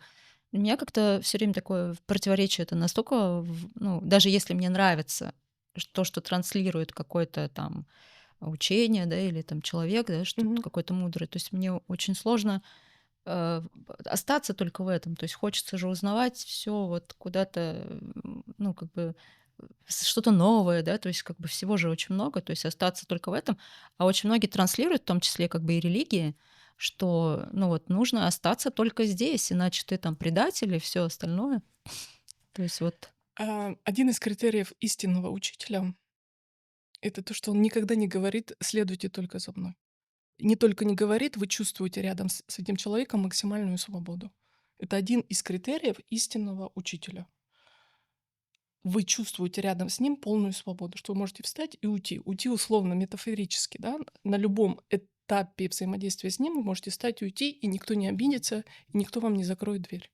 у меня как-то все время такое противоречие. Это настолько, ну, даже если мне нравится то, что транслирует какое-то там учение, да, или там человек, да, что-то Мгм. какой-то мудрый. То есть мне очень сложно э, остаться только в этом. То есть хочется же узнавать все вот куда-то, ну, как бы что-то новое, да, то есть как бы всего же очень много, то есть остаться только в этом. А очень многие транслируют, в том числе как бы и религии, что, ну вот, нужно остаться только здесь, иначе ты там предатель и все остальное. То есть вот Один из критериев истинного учителя — это то, что он никогда не говорит «следуйте только за мной». Не только не говорит, вы чувствуете рядом с этим человеком максимальную свободу. Это один из критериев истинного учителя. Вы чувствуете рядом с ним полную свободу, что вы можете встать и уйти. Уйти условно, метафорически, да. На любом этапе взаимодействия с ним вы можете встать и уйти, и никто не обидится, и никто вам не закроет дверь.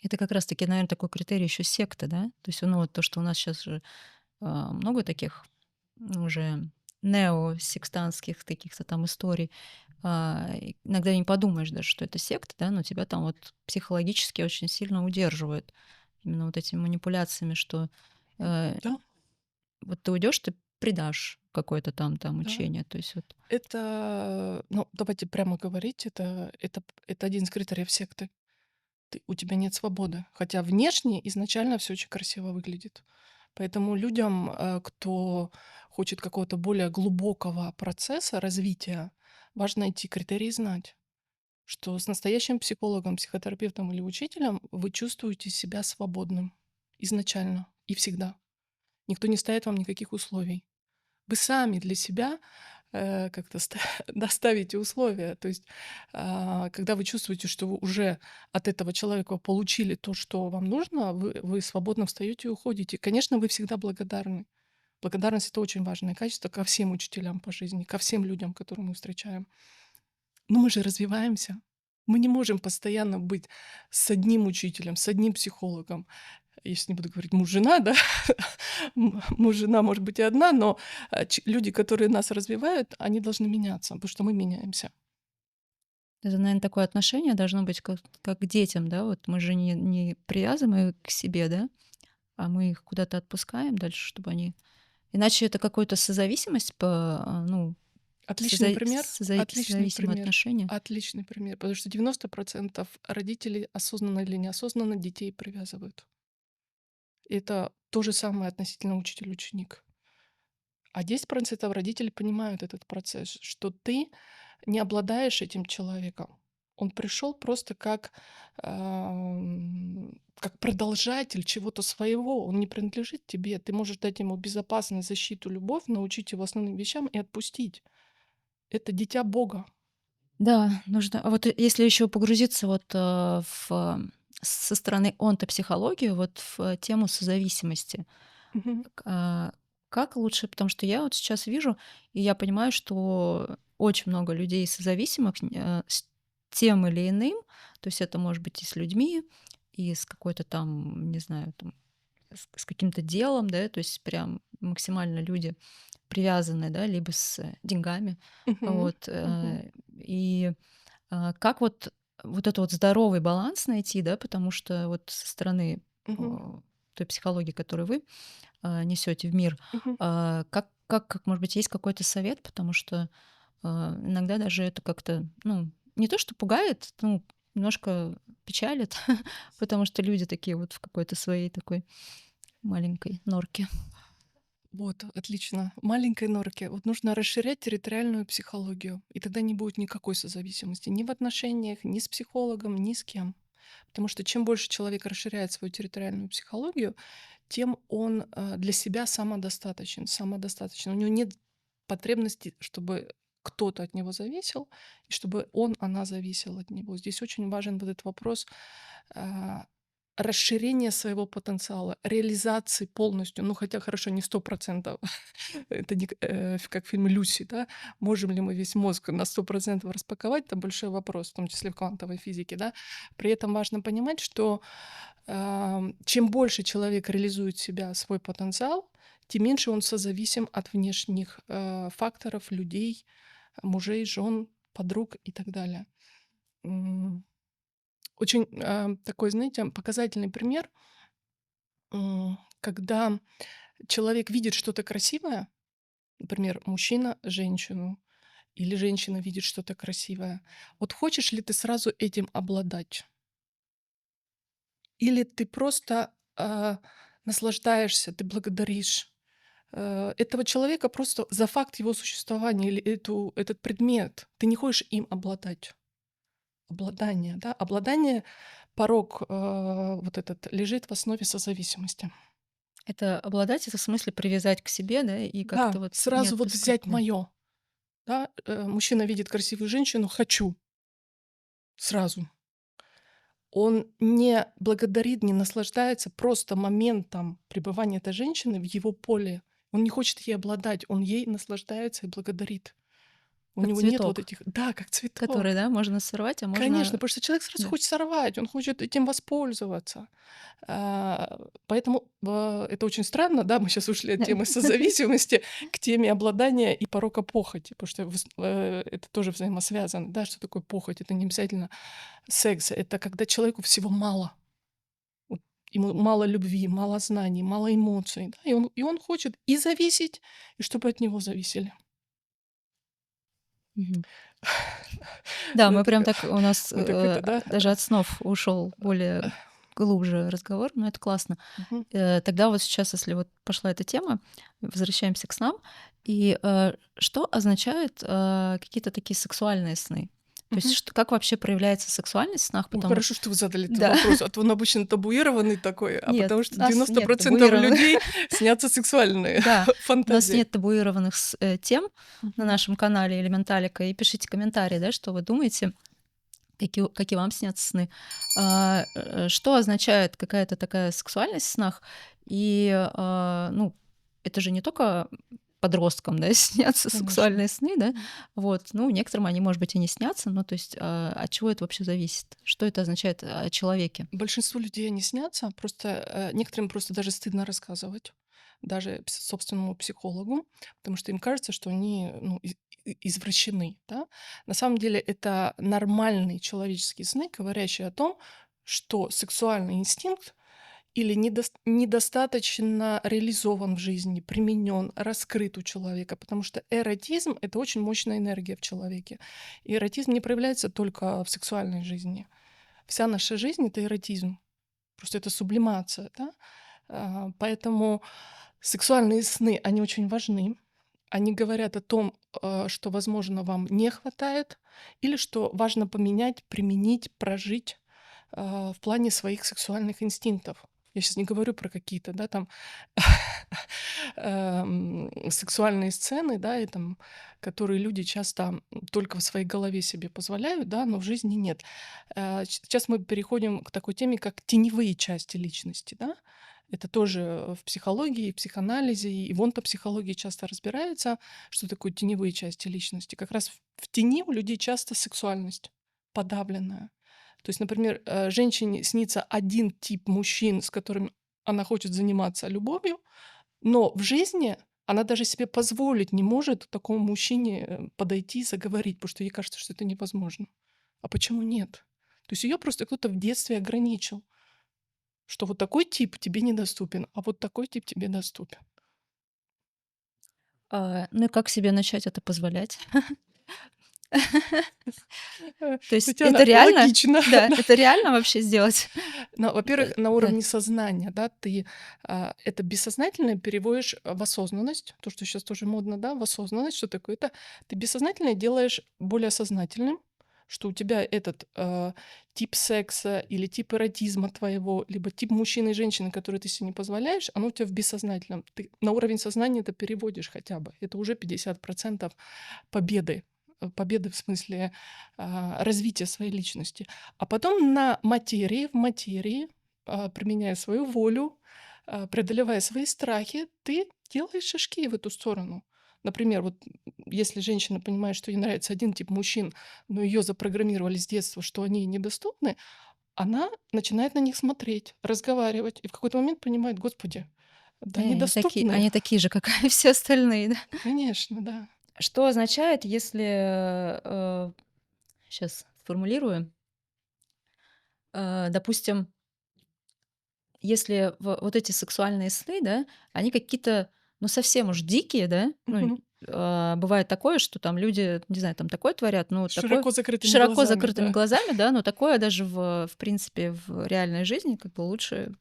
это как раз-таки, наверное, такой критерий еще секты, да? То есть, ну вот то, что у нас сейчас же много таких уже неосектантских каких-то там историй. Иногда не подумаешь даже, что это секта, да, но тебя там вот психологически очень сильно удерживают именно вот этими манипуляциями, что э, Да, вот ты уйдешь, ты предашь какое-то там да. учение. То есть вот Это, ну, давайте прямо говорить, это один из критериев секты. У тебя нет свободы. Хотя внешне изначально все очень красиво выглядит. Поэтому людям, кто хочет какого-то более глубокого процесса развития, важно эти критерии знать. Что с настоящим психологом, психотерапевтом или учителем вы чувствуете себя свободным изначально и всегда. Никто не ставит вам никаких условий. Вы сами для себя как-то да, ставите условия. То есть, когда вы чувствуете, что вы уже от этого человека получили то, что вам нужно, вы свободно встаете и уходите. Конечно, вы всегда благодарны. Благодарность — это очень важное качество ко всем учителям по жизни, ко всем людям, которых мы встречаем. Но мы же развиваемся. Мы не можем постоянно быть с одним учителем, с одним психологом. Я щас не буду говорить муж-жена, да. Муж-жена может быть и одна, но, люди, которые нас развивают, они должны меняться, потому что мы меняемся. это, наверное, такое отношение должно быть как к детям, да, вот мы же не привязываем их к себе, да, а мы их куда-то отпускаем дальше, чтобы они. Иначе это какой-то созависимость ну, Отличный пример, отличный созависимые пример, отношения. отличный пример, потому что 90% родителей осознанно или неосознанно детей привязывают. Это то же самое относительно учитель-ученик. А 10% родители понимают этот процесс, что ты не обладаешь этим человеком. Он пришел просто как продолжатель чего-то своего. Он не принадлежит тебе. Ты можешь дать ему безопасность, защиту, любовь, научить его основным вещам и отпустить. Это дитя Бога. Да, нужно. А вот если еще погрузиться вот, со стороны онтопсихологии, вот в тему созависимости. Мгм. А, как лучше? Потому что я вот сейчас вижу, и я понимаю, что очень много людей созависимых с тем или иным. То есть это может быть и с людьми, и с какой-то там, не знаю, там, с каким-то делом, да, то есть прям максимально люди привязаны, да, либо с деньгами. Мгм. Вот, Мгм. как вот этот вот здоровый баланс найти, да, потому что вот со стороны, Мгм. той психологии, которую вы несете в мир. Мгм. Может быть, есть какой-то совет? Потому что, иногда даже это как-то, ну, не то что пугает, ну, немножко печалит, потому что люди такие вот в какой-то своей такой маленькой норке. Вот, отлично. В маленькой норке. Вот нужно расширять территориальную психологию, и тогда не будет никакой созависимости ни в отношениях, ни с психологом, ни с кем. Потому что чем больше человек расширяет свою территориальную психологию, тем он для себя самодостаточен. Самодостаточен. У него нет потребности, чтобы кто-то от него зависел, и чтобы он, она зависела от него. Здесь очень важен вот этот вопрос а, расширения своего потенциала, реализации полностью. Ну, хотя, хорошо, не 100%. Это не как в фильме «Люси», да? Можем ли мы весь мозг на 100% распаковать? Это большой вопрос, в том числе в квантовой физике, да? При этом важно понимать, что чем больше человек реализует себя, свой потенциал, тем меньше он созависим от внешних факторов, людей, мужей, жен, подруг и так далее. М, Очень такой, знаете, показательный пример, когда человек видит что-то красивое, например, мужчина женщину или женщина видит что-то красивое. Вот хочешь ли ты сразу этим обладать? Или ты просто наслаждаешься, ты благодаришь этого человека просто за факт его существования или этот предмет. Ты не хочешь им обладать. Обладание, да? Обладание, порог вот этот лежит в основе созависимости. Это обладать — это в смысле привязать к себе, да, и как-то Да, вот не сразу вот отпускать, взять да. мое. Да? Мужчина видит красивую женщину, хочу сразу. Он не благодарит, не наслаждается просто моментом пребывания этой женщины в его поле. Он не хочет ей обладать, он ей наслаждается и благодарит. У Как него нет вот цветок, этих да, как цветок. который, да, можно сорвать, а Конечно, можно потому что человек сразу да. хочет сорвать, он хочет этим воспользоваться. Поэтому, это очень странно, да, мы сейчас ушли от темы созависимости к теме обладания и порока похоти, потому что это тоже взаимосвязано, да. Что такое похоть? Это не обязательно секс, это когда человеку всего мало. Вот ему мало любви, мало знаний, мало эмоций, да, и он хочет и зависеть, и чтобы от него зависели. Мгм. Да, Ну, мы это прям ка так у нас, мы так это, да. даже от снов ушел более глубже разговор, но это классно. Мгм. Тогда вот сейчас, если вот пошла эта тема, возвращаемся к снам. И, что означают, какие-то такие сексуальные сны? То есть Мгм. как вообще проявляется сексуальность в снах? Ой, Потому хорошо, что вы задали этот да, вопрос, а то он обычно табуированный такой, а нет, потому у что нас нет 90% табуированных. людей снятся сексуальные Да, у нас фантазии. нет табуированных тем на Мгм. нашем канале Элементалика. И пишите комментарии, да, что вы думаете, какие вам снятся сны. Что означает какая-то такая сексуальность в снах? И, ну, это же не только подросткам, да, снятся Конечно. сексуальные сны, да. М. Вот, ну, некоторым они, может быть, и не снятся. Ну, то есть, от чего это вообще зависит? Что это означает о человеке? Большинству людей они снятся, просто, некоторым просто даже стыдно рассказывать, даже собственному психологу, потому что им кажется, что они, ну, извращены, да. На самом деле это нормальные человеческие сны, говорящие о том, что сексуальный инстинкт или недостаточно реализован в жизни, применен, раскрыт у человека, потому что эротизм — это очень мощная энергия в человеке. И эротизм не проявляется только в сексуальной жизни. Вся наша жизнь — это эротизм. Просто это сублимация, да. Поэтому сексуальные сны, они очень важны. Они говорят о том, что, возможно, вам не хватает или что важно поменять, применить, прожить в плане своих сексуальных инстинктов. Я сейчас не говорю про какие-то, да, там сексуальные сцены, да, и там, которые люди часто только в своей голове себе позволяют, да, но в жизни нет. Сейчас мы переходим к такой теме, как теневые части личности, да. Это тоже в психологии, в психоанализе, и в онтопсихологии часто разбирается, что такое теневые части личности. Как раз в тени у людей часто сексуальность подавленная. То есть, например, женщине снится один тип мужчин, с которым она хочет заниматься любовью, но в жизни она даже себе позволить не может такому мужчине подойти и заговорить, потому что ей кажется, что это невозможно. А почему нет? То есть ее просто кто-то в детстве ограничил, что вот такой тип тебе недоступен, а вот такой тип тебе доступен. Ну и как себе начать это позволять? Э, То есть это Татьяна, реально? логично. Да, Да. это реально вообще сделать? Но, во-первых, на Да. уровне сознания, да, ты это бессознательное переводишь в осознанность, то, что сейчас тоже модно, да, в осознанность, что такое это, ты бессознательное делаешь более сознательным, что у тебя этот тип секса или тип эротизма твоего, либо тип мужчины и женщины, который ты себе не позволяешь, оно у тебя в бессознательном. Ты на уровень сознания это переводишь хотя бы. Это уже 50% победы. Победы в смысле развития своей личности. А потом на материи, в материи, применяя свою волю, преодолевая свои страхи, ты делаешь шажки в эту сторону. Например, вот если женщина понимает, что ей нравится один тип мужчин, но ее запрограммировали с детства, что они ей недоступны, она начинает на них смотреть, разговаривать, и в какой-то момент понимает, господи, да, недоступны. Они такие же, как и все остальные, да? Конечно, да. Что означает, если, сейчас сформулирую, допустим, если вот эти сексуальные сны, да, они какие-то, ну, совсем уж дикие, да, ну, Мгм. бывает такое, что там люди, не знаю, там такое творят, ну, С такое широко закрытыми широко глазами, закрытыми да. глазами, да, но такое даже в принципе, в реальной жизни как бы лучше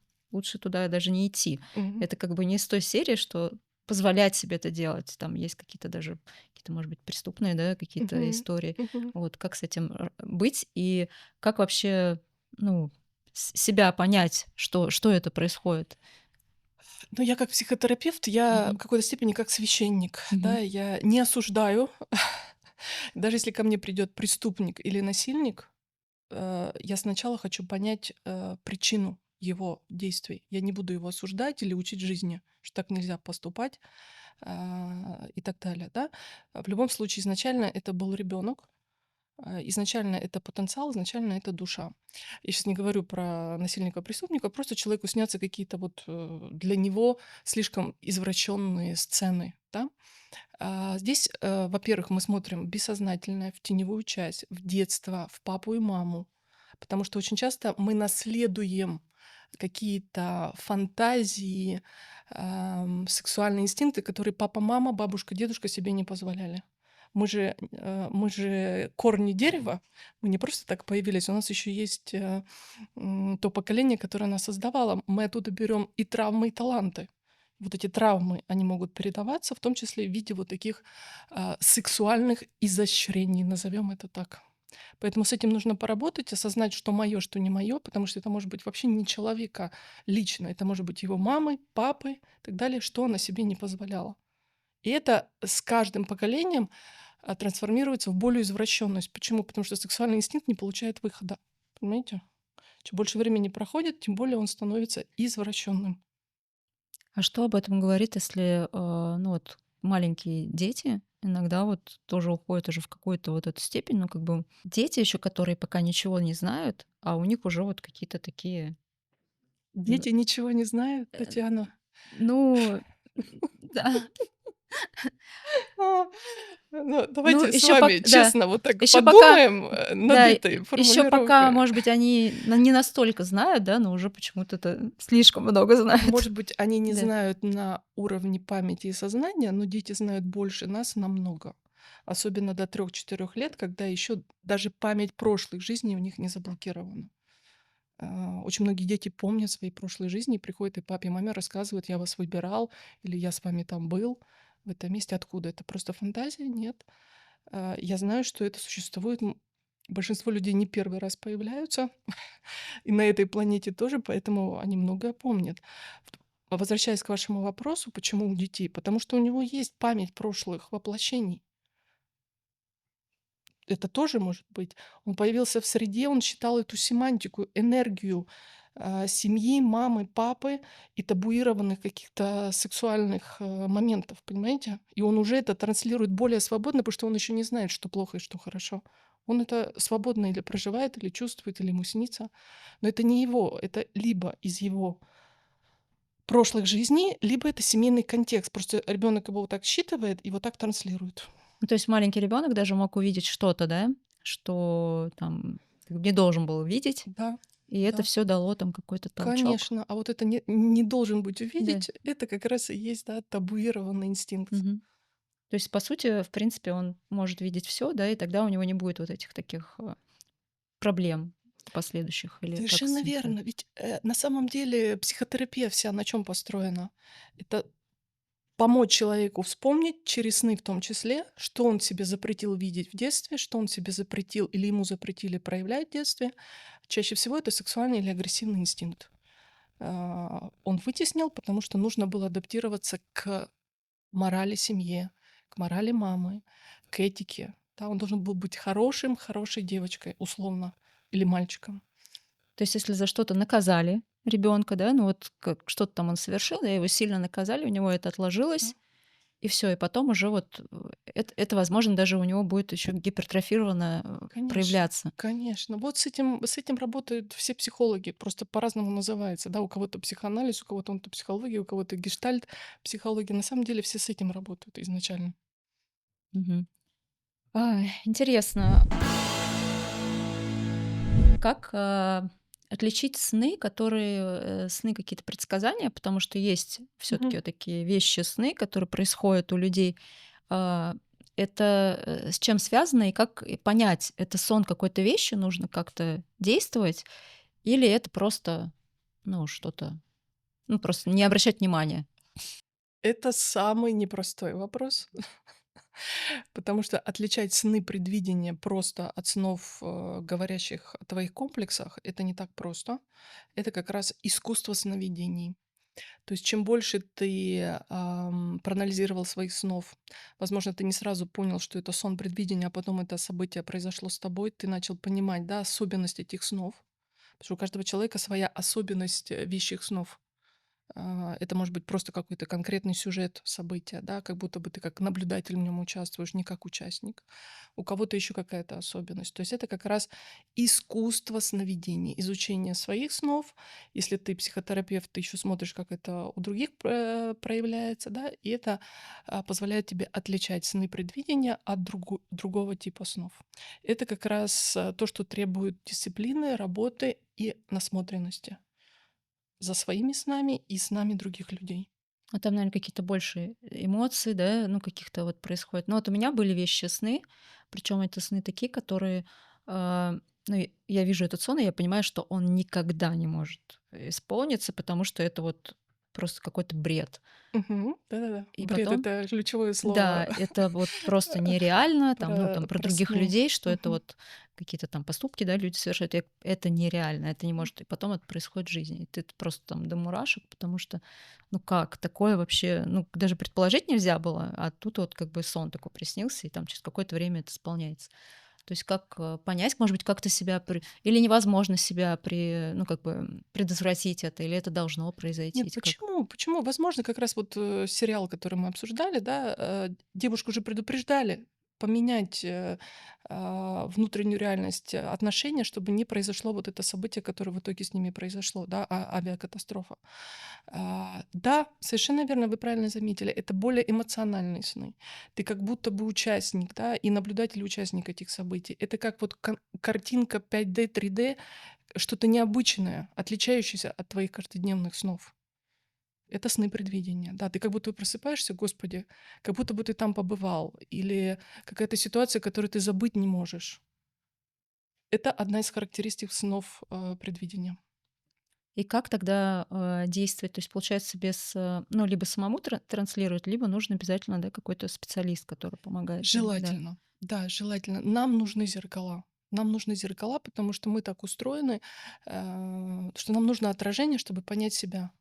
туда даже не идти. Мгм. Это как бы не из той серии, что позволять себе это делать. Там есть какие-то даже, какие-то, может быть, преступные, да, какие-то Мгм. истории. Мгм. Вот как с этим быть и как вообще, ну, себя понять, что это происходит. Ну, я как психотерапевт, я в Мгм. какой-то степени как священник, Мгм. да, я не осуждаю. Даже если ко мне придет преступник или насильник, я сначала хочу понять причину его действий. Я не буду его осуждать или учить жизни, что так нельзя поступать и так далее, да. В любом случае, изначально это был ребенок, изначально это потенциал, изначально это душа. Я сейчас не говорю про насильника-преступника, просто человеку снятся какие-то вот для него слишком извращенные сцены, да. Здесь, во-первых, мы смотрим бессознательное, в теневую часть, в детство, в папу и маму, потому что очень часто мы наследуем какие-то фантазии, сексуальные инстинкты, которые папа, мама, бабушка, дедушка себе не позволяли. Мы же корни дерева, мы не просто так появились, у нас еще есть то поколение, которое нас создавало. Мы оттуда берем и травмы, и таланты. Вот эти травмы, они могут передаваться, в том числе в виде вот таких сексуальных изощрений, назовем это так. Поэтому с этим нужно поработать, осознать, что мое, что не мое, потому что это может быть вообще не человека лично, это может быть его мамы, папы и так далее, что она себе не позволяла. И это с каждым поколением трансформируется в более извращенность. Почему? Потому что сексуальный инстинкт не получает выхода. Понимаете? Чем больше времени проходит, тем более он становится извращенным. А что об этом говорит, если, ну вот маленькие дети иногда вот тоже уходят уже в какую-то вот эту степень, ну как бы дети еще, которые пока ничего не знают, а у них уже вот какие-то такие, н- Дети ничего не знают, э, Татьяна. ну да, А, Ну, ну давайте с еще вами пока, да, честно вот так еще пока, подумаем над да, этой еще пока, формулировкой. может быть, они не настолько знают, да, но уже почему-то это слишком много знают. Может быть, они не Да. знают на уровне памяти и сознания, но дети знают больше нас намного. Особенно до 3-4 лет, когда еще даже память прошлых жизней у них не заблокирована. Очень многие дети помнят свои прошлые жизни, приходят и папе, и маме рассказывают: "Я вас выбирал" или "Я с вами там был в этом месте". Откуда? Это просто фантазия? Нет. Я знаю, что это существует. Большинство людей не первый раз появляются, и на этой планете тоже, поэтому они многое помнят. Возвращаясь к вашему вопросу, почему у детей? Потому что у него есть память прошлых воплощений. Это тоже может быть. Он появился в среде, он считал эту семантику, энергию, семьи, мамы, папы и табуированных каких-то сексуальных, моментов, понимаете? И он уже это транслирует более свободно, потому что он еще не знает, что плохо и что хорошо. Он это свободно или проживает, или чувствует, или ему снится. Но это не его, это либо из его прошлых жизней, либо это семейный контекст. Просто ребенок его вот так считывает и вот так транслирует. Ну, то есть маленький ребенок даже мог увидеть что-то, да, что там не должен был видеть, Да, и это да. все дало там какой-то толчок. Конечно, а вот это не должен быть Да. увидеть, это как раз и есть, да, табуированный инстинкт. Мгм. То есть, по сути, в принципе, он может видеть все, да, и тогда у него не будет вот этих таких, проблем последующих, или как Совершенно с инфарктом. верно. Ведь, на самом деле психотерапия вся на чем построена? Это помочь человеку вспомнить, через сны в том числе, что он себе запретил видеть в детстве, что он себе запретил или ему запретили проявлять в детстве. Чаще всего это сексуальный или агрессивный инстинкт. Он вытеснил, потому что нужно было адаптироваться к морали семье, к морали мамы, к этике. Да, он должен был быть хорошим, хорошей девочкой, условно, или мальчиком. То есть, если за что-то наказали ребенка, да, ну вот как что-то там он совершил, да, его сильно наказали, у него это Да, отложилось, и все, и потом уже вот, это, возможно, даже у него будет еще гипертрофировано, конечно, проявляться. конечно. Вот с этим работают все психологи, просто по-разному называется. Да, у кого-то психоанализ, у кого-то онтопсихология, у кого-то гештальт, психология. На самом деле все с этим работают изначально. Мгм. Интересно, как, отличить сны, которые, сны какие-то предсказания, потому что есть все Мгм. таки вот такие вещи, сны, которые происходят у людей. А, это, с чем связано и как понять, это сон какой-то вещи, нужно как-то действовать, или это просто, ну, что-то, ну, просто не обращать внимания? Это самый непростой вопрос. Потому что отличать сны предвидения просто от снов, говорящих о твоих комплексах, это не так просто. Это как раз искусство сновидений. То есть чем больше ты проанализировал своих снов, возможно, ты не сразу понял, что это сон предвидения, а потом это событие произошло с тобой, ты начал понимать, да, особенность этих снов. Потому что у каждого человека своя особенность вещих снов. Это может быть просто какой-то конкретный сюжет события, да, как будто бы ты как наблюдатель в нем участвуешь, не как участник. У кого-то еще какая-то особенность. То есть это как раз искусство сновидений, изучение своих снов. Если ты психотерапевт, ты еще смотришь, как это у других проявляется, да, и это позволяет тебе отличать сны предвидения от другого типа снов. Это как раз то, что требует дисциплины, работы и насмотренности за своими снами и снами других людей. А там, наверно, какие-то больше эмоции, да, ну, каких-то вот происходит. Ну, вот у меня были вещи сны, причем это сны такие, которые, ну, я вижу этот сон, и я понимаю, что он никогда не может исполниться, потому что это вот просто какой-то бред. Мгм. Да-да-да. И Бред — потом, это ключевое да, слово это вот просто нереально, там, ну, там, про про других сны. людей, что это Мгм. вот какие-то там поступки, да, люди совершают. Это нереально, это не может. И потом это происходит в жизни. И ты просто там до мурашек, потому что, ну как, такое вообще, ну, даже предположить нельзя было, а тут вот как бы сон такой приснился, и там через какое-то время это исполняется. То есть как понять, может быть, как-то себя или невозможно себя ну, как бы предотвратить это, или это должно произойти, Нет, как? почему? Почему? Возможно, как раз вот, сериал, который мы обсуждали, да, девушку же предупреждали поменять, внутреннюю реальность, отношения, чтобы не произошло вот это событие, которое в итоге с ними произошло, да, авиакатастрофа. Да, совершенно верно, вы правильно заметили, это более эмоциональные сны. Ты как будто бы участник, да, и наблюдатель, и участник этих событий. Это как вот картинка 5D, 3D, что-то необычное, отличающееся от твоих каждодневных снов. Это сны предвидения. Да, ты как будто просыпаешься, Господи, как будто бы ты там побывал. Или какая-то ситуация, которую ты забыть не можешь. Это одна из характеристик снов предвидения. И как тогда, действовать? То есть, получается, ну, либо самому транслировать, либо нужно обязательно, да, какой-то специалист, который помогает, или да? Желательно, да, желательно. Нам нужны зеркала. Нам нужны зеркала, потому что мы так устроены, что нам нужно отражение, чтобы понять себя.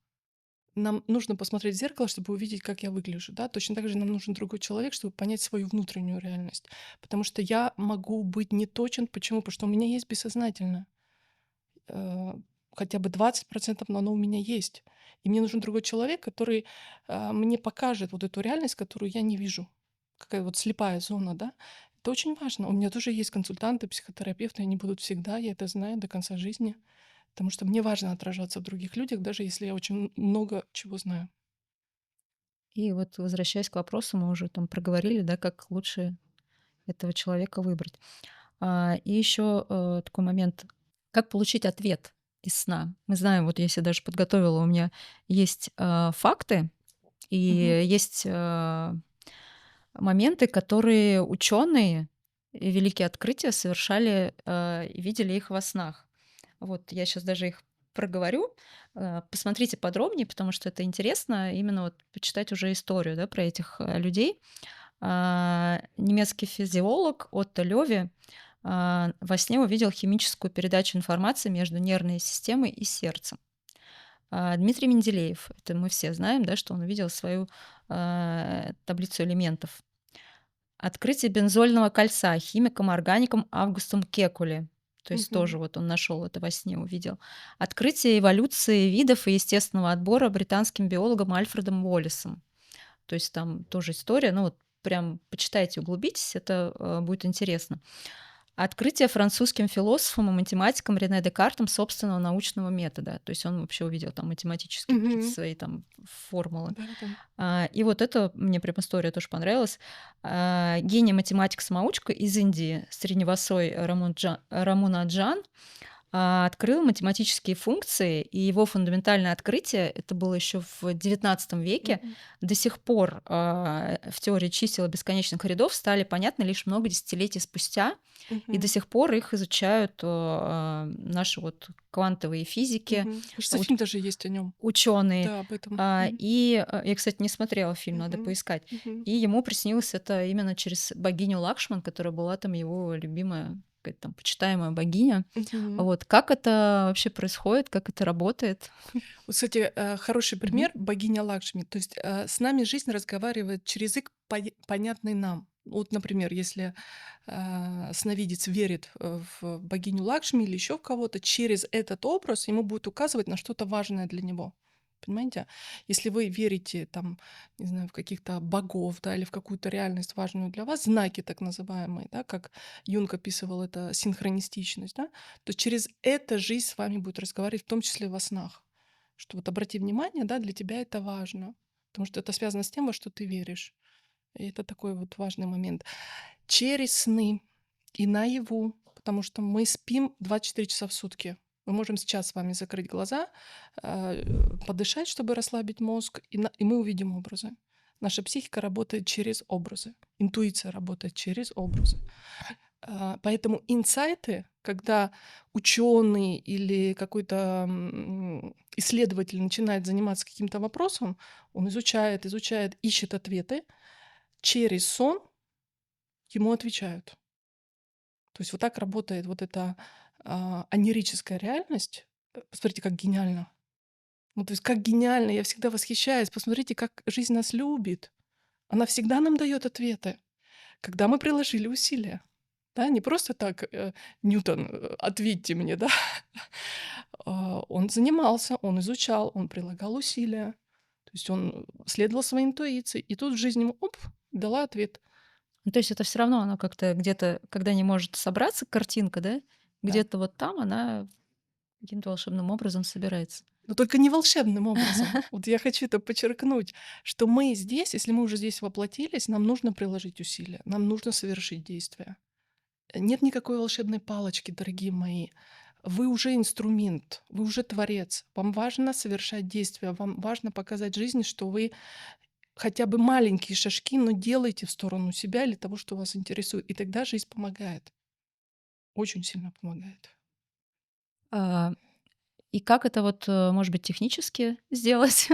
Нам нужно посмотреть в зеркало, чтобы увидеть, как я выгляжу, да. Точно так же нам нужен другой человек, чтобы понять свою внутреннюю реальность. Потому что я могу быть не точен. Почему? Потому что у меня есть бессознательное. Э, Хотя бы 20%, но оно у меня есть. И мне нужен другой человек, который мне покажет вот эту реальность, которую я не вижу. Какая вот слепая зона, да. Это очень важно. У меня тоже есть консультанты, психотерапевты, они будут всегда, я это знаю до конца жизни. Потому что мне важно отражаться в других людях, даже если я очень много чего знаю. И вот, возвращаясь к вопросу, мы уже там проговорили, да, как лучше этого человека выбрать. И еще, такой момент: как получить ответ из сна? Мы знаем, вот я се даже подготовила, у меня есть, факты и Мгм. есть, моменты, которые ученые и великие открытия совершали, и видели их во снах. Вот я сейчас даже их проговорю. Посмотрите подробнее, потому что это интересно именно вот почитать уже историю, да, про этих, людей. Немецкий физиолог Отто Лёви, во сне увидел химическую передачу информации между нервной системой и сердцем. Дмитрий Менделеев, это мы все знаем, да, что он увидел свою, таблицу элементов. Открытие бензольного кольца химиком-органиком Августом Кекуле. То есть Мгм. тоже вот он нашел это во сне, увидел. Открытие эволюции видов и естественного отбора британским биологом Альфредом Уоллесом. То есть там тоже история, ну вот прям почитайте, углубитесь, это будет интересно. Открытие французским философом и математиком Рене Декартом собственного научного метода. То есть он вообще увидел там математические какие-то Мгм. свои там формулы. Да-да. И вот это мне прям история тоже понравилась. Гений математик-самоучка из Индии Сринивасой Рамунаджан открыл математические функции, и его фундаментальное открытие, это было еще в XIX веке, Мгм. до сих пор в теории чисел и бесконечных рядов стали понятны лишь много десятилетий спустя, и до Мгм. сих пор их изучают наши вот квантовые физики, Мгм. Кажется, фильм даже есть о нем. ученые. Да, об этом. Мгм. Я, кстати, не смотрела фильм, надо Мгм. поискать. Мгм. И ему приснилось это именно через богиню Лакшман, которая была там его любимая, какая-то там почитаемая богиня. Мгм. Вот как это вообще происходит, как это работает? Вот, кстати, хороший Мгм. пример — богиня Лакшми. То есть, с нами жизнь разговаривает через язык, понятный нам. Вот, например, если, сновидец верит, в богиню Лакшми или еще в кого-то, через этот образ ему будет указывать на что-то важное для него. Понимаете? Если вы верите, там, не знаю, в каких-то богов, да, или в какую-то реальность важную для вас, знаки так называемые, да, как Юнг описывал это, синхронистичность, да, то через это жизнь с вами будет разговаривать, в том числе во снах. Что вот обрати внимание, да, для тебя это важно, потому что это связано с тем, во что ты веришь. И это такой вот важный момент. Через сны и наяву, потому что мы спим 24 часа в сутки. Мы можем сейчас с вами закрыть глаза, подышать, чтобы расслабить мозг, и мы увидим образы. Наша психика работает через образы. Интуиция работает через образы. Поэтому инсайты, когда ученый или какой-то исследователь начинает заниматься каким-то вопросом, он изучает, изучает, ищет ответы, через сон ему отвечают. То есть вот так работает вот эта онирическая реальность. Посмотрите, как гениально. Ну, то есть как гениально, я всегда восхищаюсь. Посмотрите, как жизнь нас любит. Она всегда нам дает ответы, когда мы приложили усилия. Да, не просто так, Ньютон, ответьте мне, да. Он занимался, он изучал, он прилагал усилия. То есть он следовал своей интуиции. И тут жизнь ему, оп, дала ответ. Ну, то есть это все равно оно как-то где-то, когда не может собраться картинка, да, Да. где-то вот там она каким-то волшебным образом собирается. Но только не волшебным образом. Вот я хочу это подчеркнуть, что мы здесь, если мы уже здесь воплотились, нам нужно приложить усилия, нам нужно совершить действия. Нет никакой волшебной палочки, дорогие мои. Вы уже инструмент, вы уже творец. Вам важно совершать действия, вам важно показать жизни, что вы хотя бы маленькие шажки, но делаете в сторону себя или того, что вас интересует. И тогда жизнь помогает. Очень сильно помогает. А, И как это вот, может быть, технически сделать?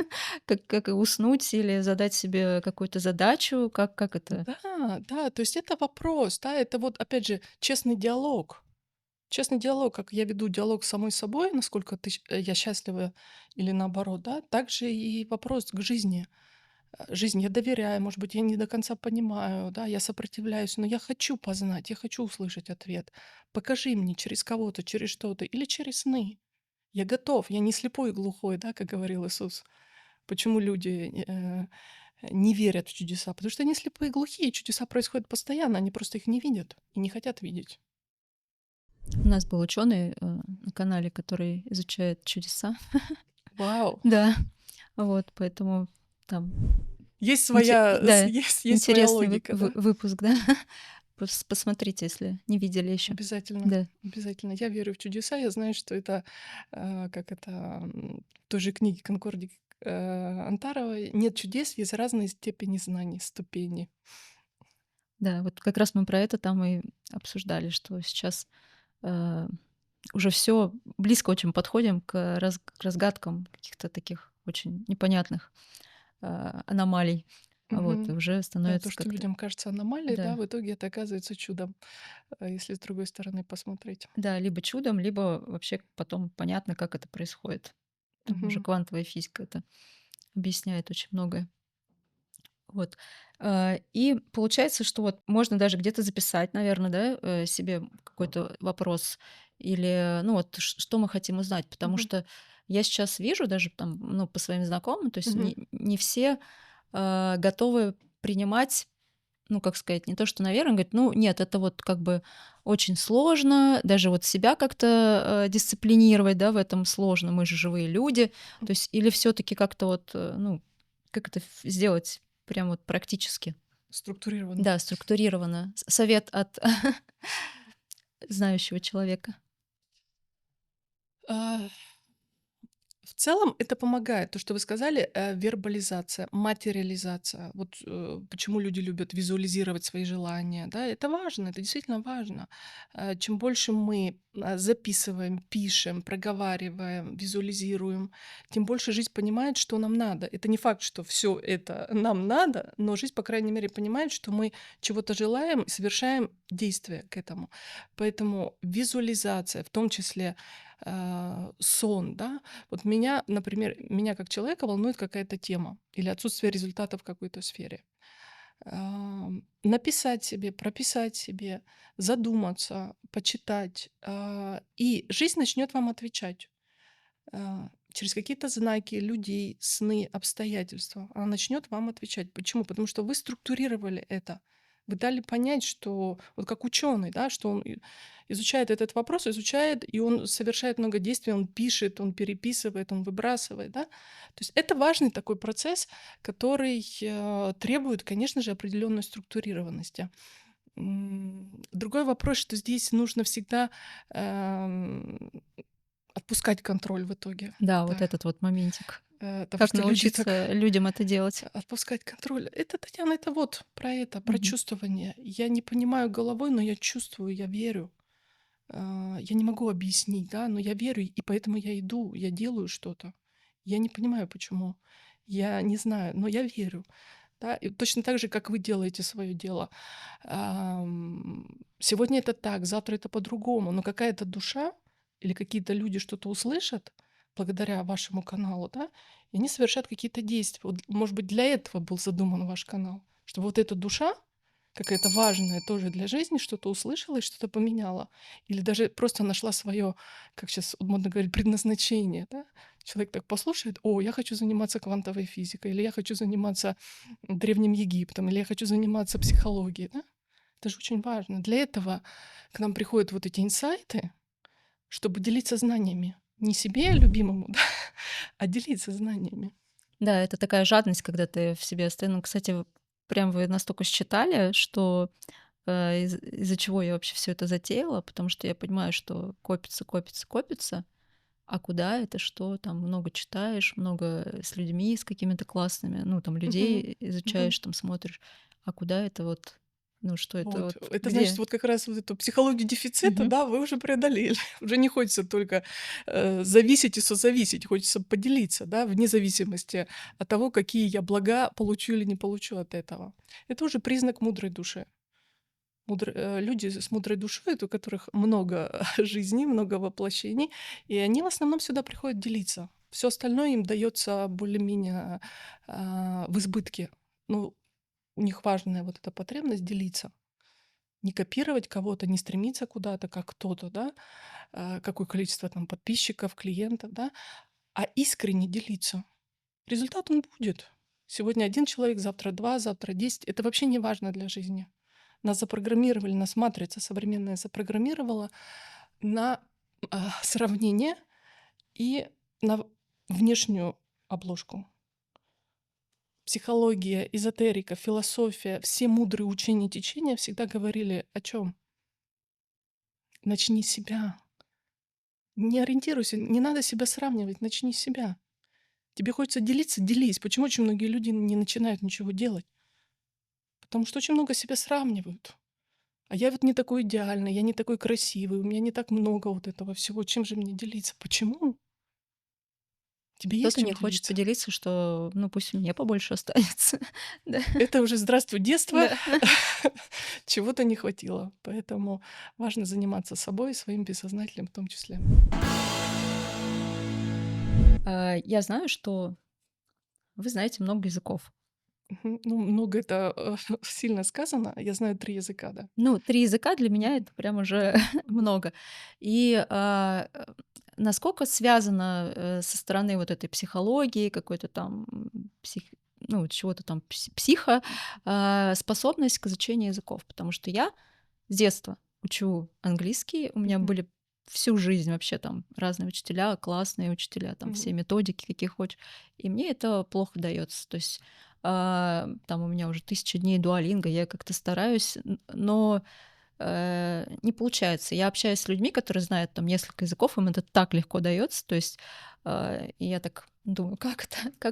Как уснуть или задать себе какую-то задачу? Как это? Да, да, то есть это вопрос, да, это вот, опять же, честный диалог. Честный диалог, как я веду диалог с самой собой, насколько я счастлива или наоборот, да, также и вопрос к жизни. Жизнь, я доверяю, может быть, я не до конца понимаю, да, я сопротивляюсь, но я хочу познать, я хочу услышать ответ. Покажи мне через кого-то, через что-то или через сны. Я готов, я не слепой и глухой, да, как говорил Иисус. Почему люди не верят в чудеса? Потому что они слепые и глухие, чудеса происходят постоянно, они просто их не видят и не хотят видеть. У нас был ученый на канале, который изучает чудеса. Вау! Да, вот, поэтому там Есть своя, да, есть своя интересный логика, да? выпуск, да. Посмотрите, если не видели еще. Обязательно, Да. обязательно. Я верю в чудеса. Я знаю, что это, как это, в той же книге Конкорди Антаровой нет чудес, есть разные степени знаний, ступени. Да, вот как раз мы про это там и обсуждали, что сейчас, э, уже все близко очень подходим к разгадкам каких-то таких очень непонятных, аномалий. Вот, и Мгм. уже Да, то, становится что как-то людям кажется аномалией, да, да, в итоге это оказывается чудом, если с другой стороны посмотреть. да, либо чудом, либо вообще потом понятно, как это происходит. Там уже Мгм. квантовая физика это объясняет очень многое. Вот. И получается, что вот можно даже где-то записать, наверное, да, себе какой-то вопрос или, ну вот, что мы хотим узнать. Потому Мгм. что я сейчас вижу даже там, ну, по своим знакомым, то есть Мгм. не все готовы принимать, ну, как сказать, не то, что, наверное, говорит, ну, нет, это вот как бы очень сложно, даже вот себя как-то дисциплинировать, да, в этом сложно, мы же живые люди, то есть или все-таки как-то вот, ну, как это сделать прям вот практически, Структурированно. да, структурированно. Совет от знающего человека. А, В целом это помогает. То, что вы сказали, вербализация, материализация. Вот почему люди любят визуализировать свои желания. Да, это важно, это действительно важно. Чем больше мы записываем, пишем, проговариваем, визуализируем, тем больше жизнь понимает, что нам надо. Это не факт, что все это нам надо, но жизнь, по крайней мере, понимает, что мы чего-то желаем и совершаем действия к этому. Поэтому визуализация, в том числе сон, да, вот меня, например, меня как человека волнует какая-то тема или отсутствие результата в какой-то сфере. Написать себе, прописать себе, задуматься, почитать, и жизнь начнет вам отвечать через какие-то знаки, людей, сны, обстоятельства. Она начнет вам отвечать. Почему? Потому что вы структурировали это. Вы дали понять, что вот как ученый, да, что он изучает этот вопрос, изучает, и он совершает много действий, он пишет, он переписывает, он выбрасывает, да. То есть это важный такой процесс, который требует, конечно же, определенной структурированности. Другой вопрос, что здесь нужно всегда эм, отпускать контроль в итоге. Да, вот Это, этот вот моментик. потому Как что люди так научиться людям это делать? отпускать контроль. Это, Татьяна, это вот про это, про Мгм. чувствование. Я не понимаю головой, но я чувствую, я верю. Я не могу объяснить, да, но я верю, и поэтому я иду, я делаю что-то. Я не понимаю, почему. Я не знаю, но я верю. Да, и точно так же, как вы делаете свое дело. Сегодня это так, завтра это по-другому. Но какая-то душа или какие-то люди что-то услышат благодаря вашему каналу, да, и они совершат какие-то действия. Вот, может быть, для этого был задуман ваш канал, чтобы вот эта душа, какая-то важная тоже для жизни, что-то услышала и что-то поменяла. Или даже просто нашла свое, как сейчас модно говорить, предназначение. Да? Человек так послушает, о, я хочу заниматься квантовой физикой, или я хочу заниматься Древним Египтом, или я хочу заниматься психологией. Да? Это же очень важно. Для этого к нам приходят вот эти инсайты, чтобы делиться знаниями. Не себе любимому, да, а делиться знаниями. Да, это такая жадность, когда ты в себе оставил. Ну, кстати, прям вы настолько считали, что из-за чего я вообще все это затеяла, потому что я понимаю, что копится, копится, копится, а куда это, что там много читаешь, много с людьми, с какими-то классными, ну, там, Мгм. людей Мгм. изучаешь, там, смотришь, а куда это вот Ну, что это Вот. вот Это значит, где? вот как раз вот эту психологию дефицита, Мгм. да, вы уже преодолели. Уже не хочется только, зависеть и созависеть, хочется поделиться, да, вне зависимости от того, какие я блага получу или не получу от этого. Это уже признак мудрой души. Люди с мудрой душой, это у которых много жизней, много воплощений, и они в основном сюда приходят делиться. Все остальное им дается более-менее, в избытке. Ну, у них важная вот эта потребность делиться. Не копировать кого-то, не стремиться куда-то, как кто-то, да, какое количество там подписчиков, клиентов, да, а искренне делиться. Результат он будет. Сегодня один человек, завтра два, завтра 10. Это вообще не важно для жизни. Нас запрограммировали, нас матрица современная запрограммировала на сравнение и на внешнюю обложку. Психология, эзотерика, философия, все мудрые учения течения всегда говорили о чем? Начни с себя. Не ориентируйся, не надо себя сравнивать, начни с себя. Тебе хочется делиться, делись. Почему очень многие люди не начинают ничего делать? Потому что очень много себя сравнивают. А я вот не такой идеальный, я не такой красивый, у меня не так много вот этого всего. Чем же мне делиться? Почему? Тебе есть Кто-то чем не хочет делиться? поделиться, что, ну, пусть мне побольше останется. Да, Это уже здравствуй, детство. да. Чего-то не хватило. Поэтому важно заниматься собой, своим бессознательным в том числе. Я знаю, что вы знаете много языков. Мгм. Ну, много это сильно сказано. Я знаю 3 языка, да. Ну, 3 языка для меня — Мгм. это прям уже Мгм. много. И, насколько связано, со стороны вот этой психологии, какой-то там, ну, чего-то там психа, способность к изучению языков? Потому что я с детства учу английский. У меня Мгм. были всю жизнь вообще там разные учителя, классные учителя, там Мгм. все методики, какие хочешь. И мне это плохо дается. То есть там у меня уже 1000 дней дуалинга, я как-то стараюсь, но не получается. Я общаюсь с людьми, которые знают там несколько языков, им это так легко дается. То есть и я так думаю, как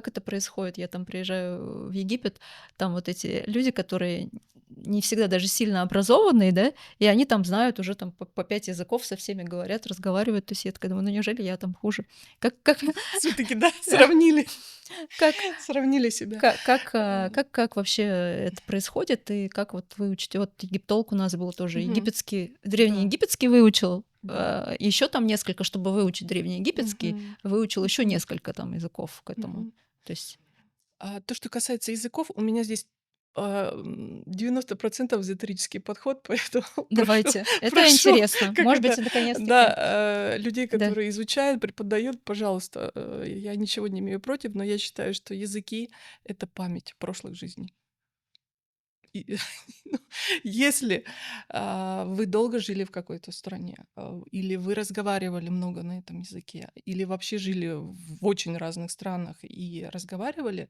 это происходит? Я там приезжаю в Египет, там вот эти люди, которые не всегда даже сильно образованные, да, и они там знают уже там по 5 языков, со всеми говорят, разговаривают. То есть я такая думаю, ну неужели я там хуже? Как, Всё-таки, да, сравнили, как, сравнили себя. как вообще это происходит и как вот выучить? Вот египтолк у нас был тоже Мгм. египетский, Да, древнеегипетский выучил, да. еще там несколько, чтобы выучить древнеегипетский, Мгм. выучил еще Мгм. несколько там языков к этому. Мгм. То есть То, что касается языков, у меня здесь, 90% эзотерический подход, поэтому прошу давайте, это прошу, интересно. как Может быть, это, наконец-таки, да, людей, да. которые изучают, преподают, пожалуйста, я ничего не имею против, но я считаю, что языки — это память прошлых жизней. И ну, если, вы долго жили в какой-то стране, или вы разговаривали много на этом языке, или вообще жили в очень разных странах и разговаривали,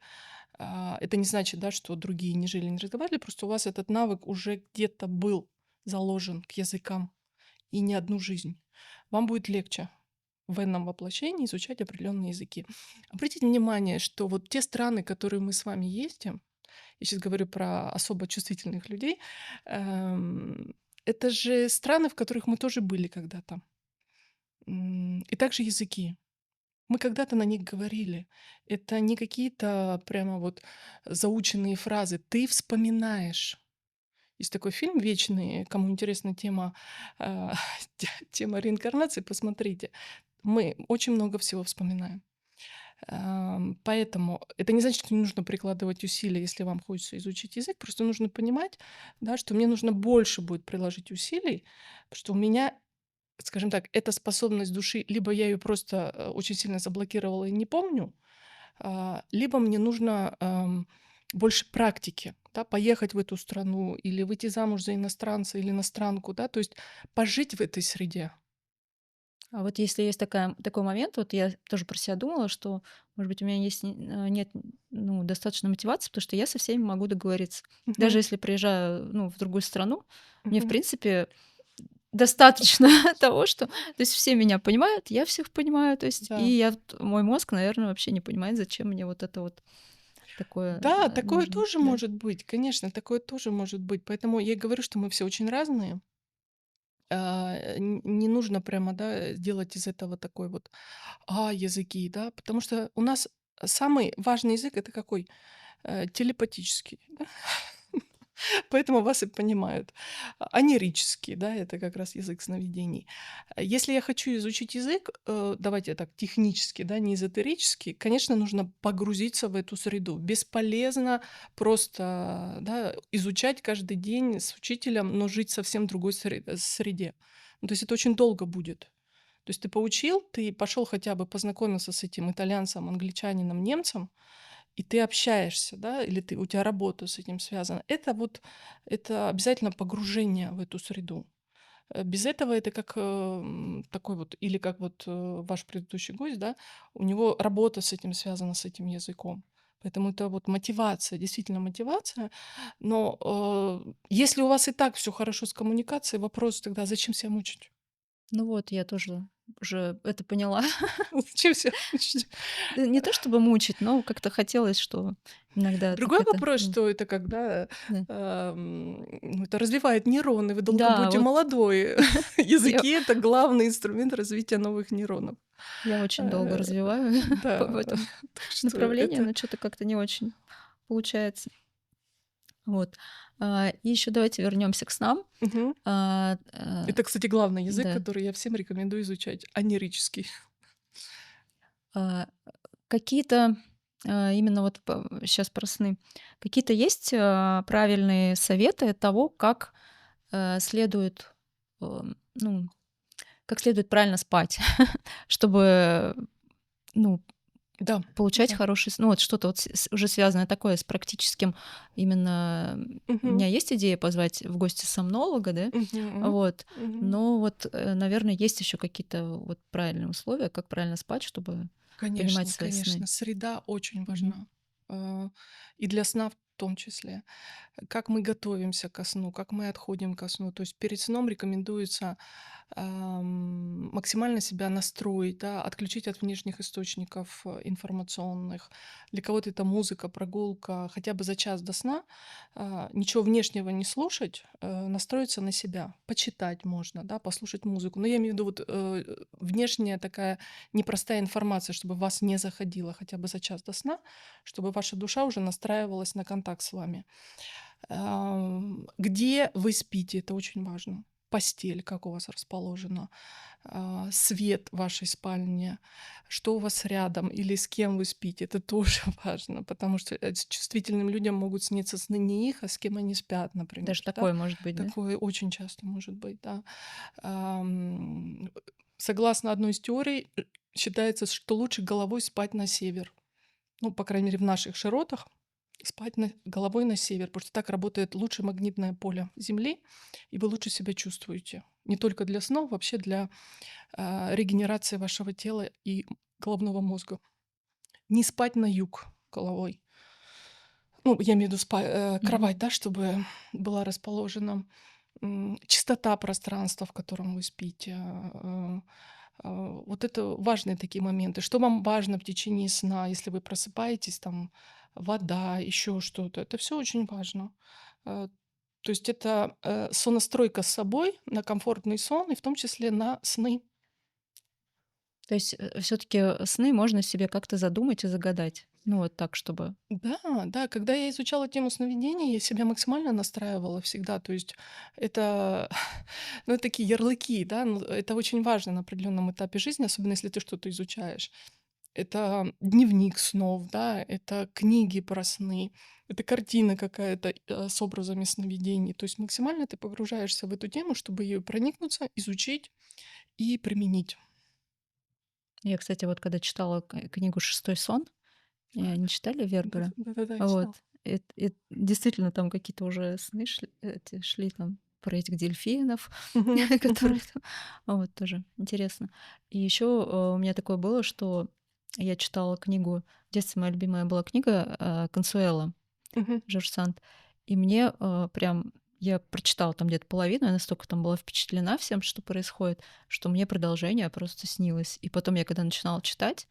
это не значит, да, что другие не жили, не разговаривали, просто у вас этот навык уже где-то был заложен к языкам и не одну жизнь. Вам будет легче в энном воплощении изучать определенные языки. Обратите внимание, что вот те страны, которые мы с вами ездим, я сейчас говорю про особо чувствительных людей, эм, это же страны, в которых мы тоже были когда-то. И также языки. Мы когда-то на них говорили. Это не какие-то прямо вот заученные фразы. Ты вспоминаешь. Есть такой фильм вечный, кому интересна тема, а, тема реинкарнации, посмотрите. Мы очень много всего вспоминаем. Поэтому это не значит, что не нужно прикладывать усилия, если вам хочется изучить язык. Просто нужно понимать, да, что мне нужно больше будет приложить усилий, потому что у меня, скажем так, эта способность души, либо я ее просто очень сильно заблокировала и не помню, либо мне нужно больше практики, да, поехать в эту страну или выйти замуж за иностранца или иностранку, да, то есть пожить в этой среде. А вот если есть такой момент, вот я тоже про себя думала, что, может быть, у меня нет, ну, достаточно мотивации, потому что я со всеми могу договориться. Мгм, Даже если приезжаю, ну, в другую страну, мне, в мгм, принципе, достаточно того, что, то есть все меня понимают, я всех понимаю, то есть, и да. мой мозг, наверное, вообще не понимает, зачем мне вот это вот. такое, Да, такое нужно, тоже да. может быть, конечно, такое тоже может быть. Поэтому я и говорю, что мы все очень разные. Не нужно прямо, да, делать из этого такой вот, языки, да, потому что у нас самый важный язык — это какой? Телепатический, да. Поэтому вас и понимают. Онирический, да, это как раз язык сновидений. Если я хочу изучить язык, давайте так технически, да, не эзотерически, конечно, нужно погрузиться в эту среду. Бесполезно просто, да, изучать каждый день с учителем, но жить совсем другой среде. Ну, то есть это очень долго будет. То есть ты поучил, ты пошел хотя бы познакомился с этим итальянцем, англичанином, немцем, и ты общаешься, да, или у тебя работа с этим связана. Это обязательно погружение в эту среду. Без этого это как такой вот, или как вот ваш предыдущий гость, да, у него работа с этим связана, с этим языком. Поэтому это вот мотивация, действительно мотивация. Но если у вас и так все хорошо с коммуникацией, вопрос тогда, зачем себя мучить? Ну вот, я тоже уже это поняла. Зачем себя мучить? Не то чтобы мучить, но как-то хотелось, что иногда так Другой это, вопрос, что это когда, да. ну, это развивает нейроны, вы долго Да, будете вот молодой. я Языки — это главный инструмент развития новых нейронов. я очень долго Э, развиваю в да, этом так что направлении, это но что то как-то не очень получается. Вот. И еще давайте вернемся к снам. мгм. А, э, Это, кстати, главный язык, да. который я всем рекомендую изучать — онирический. А, какие-то, именно вот сейчас про сны, какие-то есть, правильные советы того, как, следует, ну, как следует правильно спать, чтобы, ну, Да, получать да. хороший сон? Ну, вот что-то вот уже связанное такое с практическим. Именно, у Мгм, меня есть идея позвать в гости сомнолога, да, мгм, вот. мгм. Но вот, наверное, есть еще какие-то вот правильные условия, как правильно спать, чтобы понимать Конечно, свои сны. конечно, среда очень Мгм. важна, а, и для сна в том числе. Как мы готовимся ко сну, как мы отходим ко сну. То есть перед сном рекомендуется максимально себя настроить, да, отключить от внешних источников информационных. Для кого-то это музыка, прогулка, хотя бы за час до сна. Ничего внешнего не слушать, настроиться на себя. Почитать можно, да, послушать музыку. Но я имею в виду вот внешняя такая непростая информация, чтобы вас не заходила хотя бы за час до сна, чтобы ваша душа уже настраивалась на контакт с вами. Где вы спите, это очень важно. Постель, как у вас расположена, свет в вашей спальне, что у вас рядом или с кем вы спите, это тоже важно, потому что с чувствительным людям могут сниться сны не их, а с кем они спят, например, Даже да. такое может быть, да? Такое очень часто может быть, да. Ам, Согласно одной из теорий, считается, что лучше головой спать на север. Ну, по крайней мере, в наших широтах спать головой на север, потому что так работает лучше магнитное поле Земли, и вы лучше себя чувствуете. Не только для снов, вообще для регенерации вашего тела и головного мозга. Не спать на юг головой. Ну, я имею в виду Мгм. кровать, да, чтобы была расположена. Чистота пространства, в котором вы спите. Вот это важные такие моменты. Что вам важно в течение сна, если вы просыпаетесь, там вода, еще что-то. Это все очень важно. Э, То есть это сонастройка с собой на комфортный сон и в том числе на сны. То есть, все таки сны можно себе как-то задумать и загадать. Ну, вот так, чтобы. Да, да, когда я изучала тему сновидений, я себя максимально настраивала всегда. То есть это, ну, это такие ярлыки, да, но это очень важно на определенном этапе жизни, особенно если ты что-то изучаешь. Это дневник снов, да, это книги про сны, это картина какая-то с образами сновидений. То есть максимально ты погружаешься в эту тему, чтобы ее проникнуться, изучить и применить. Я, кстати, вот когда читала книгу «Шестой сон», не читали Вербера? Да-да-да, Вот. читал. Действительно, там какие-то уже сны шли там про этих дельфинов, Мгм, которые мгм, там вот тоже интересно. И еще, у меня такое было, что я читала книгу в детстве моя любимая была книга, "Консуэла" мгм. Жорж Санд. И мне, прям я прочитала там где-то половину, я настолько там была впечатлена всем, что происходит, что мне продолжение просто снилось. И потом я когда начинала читать,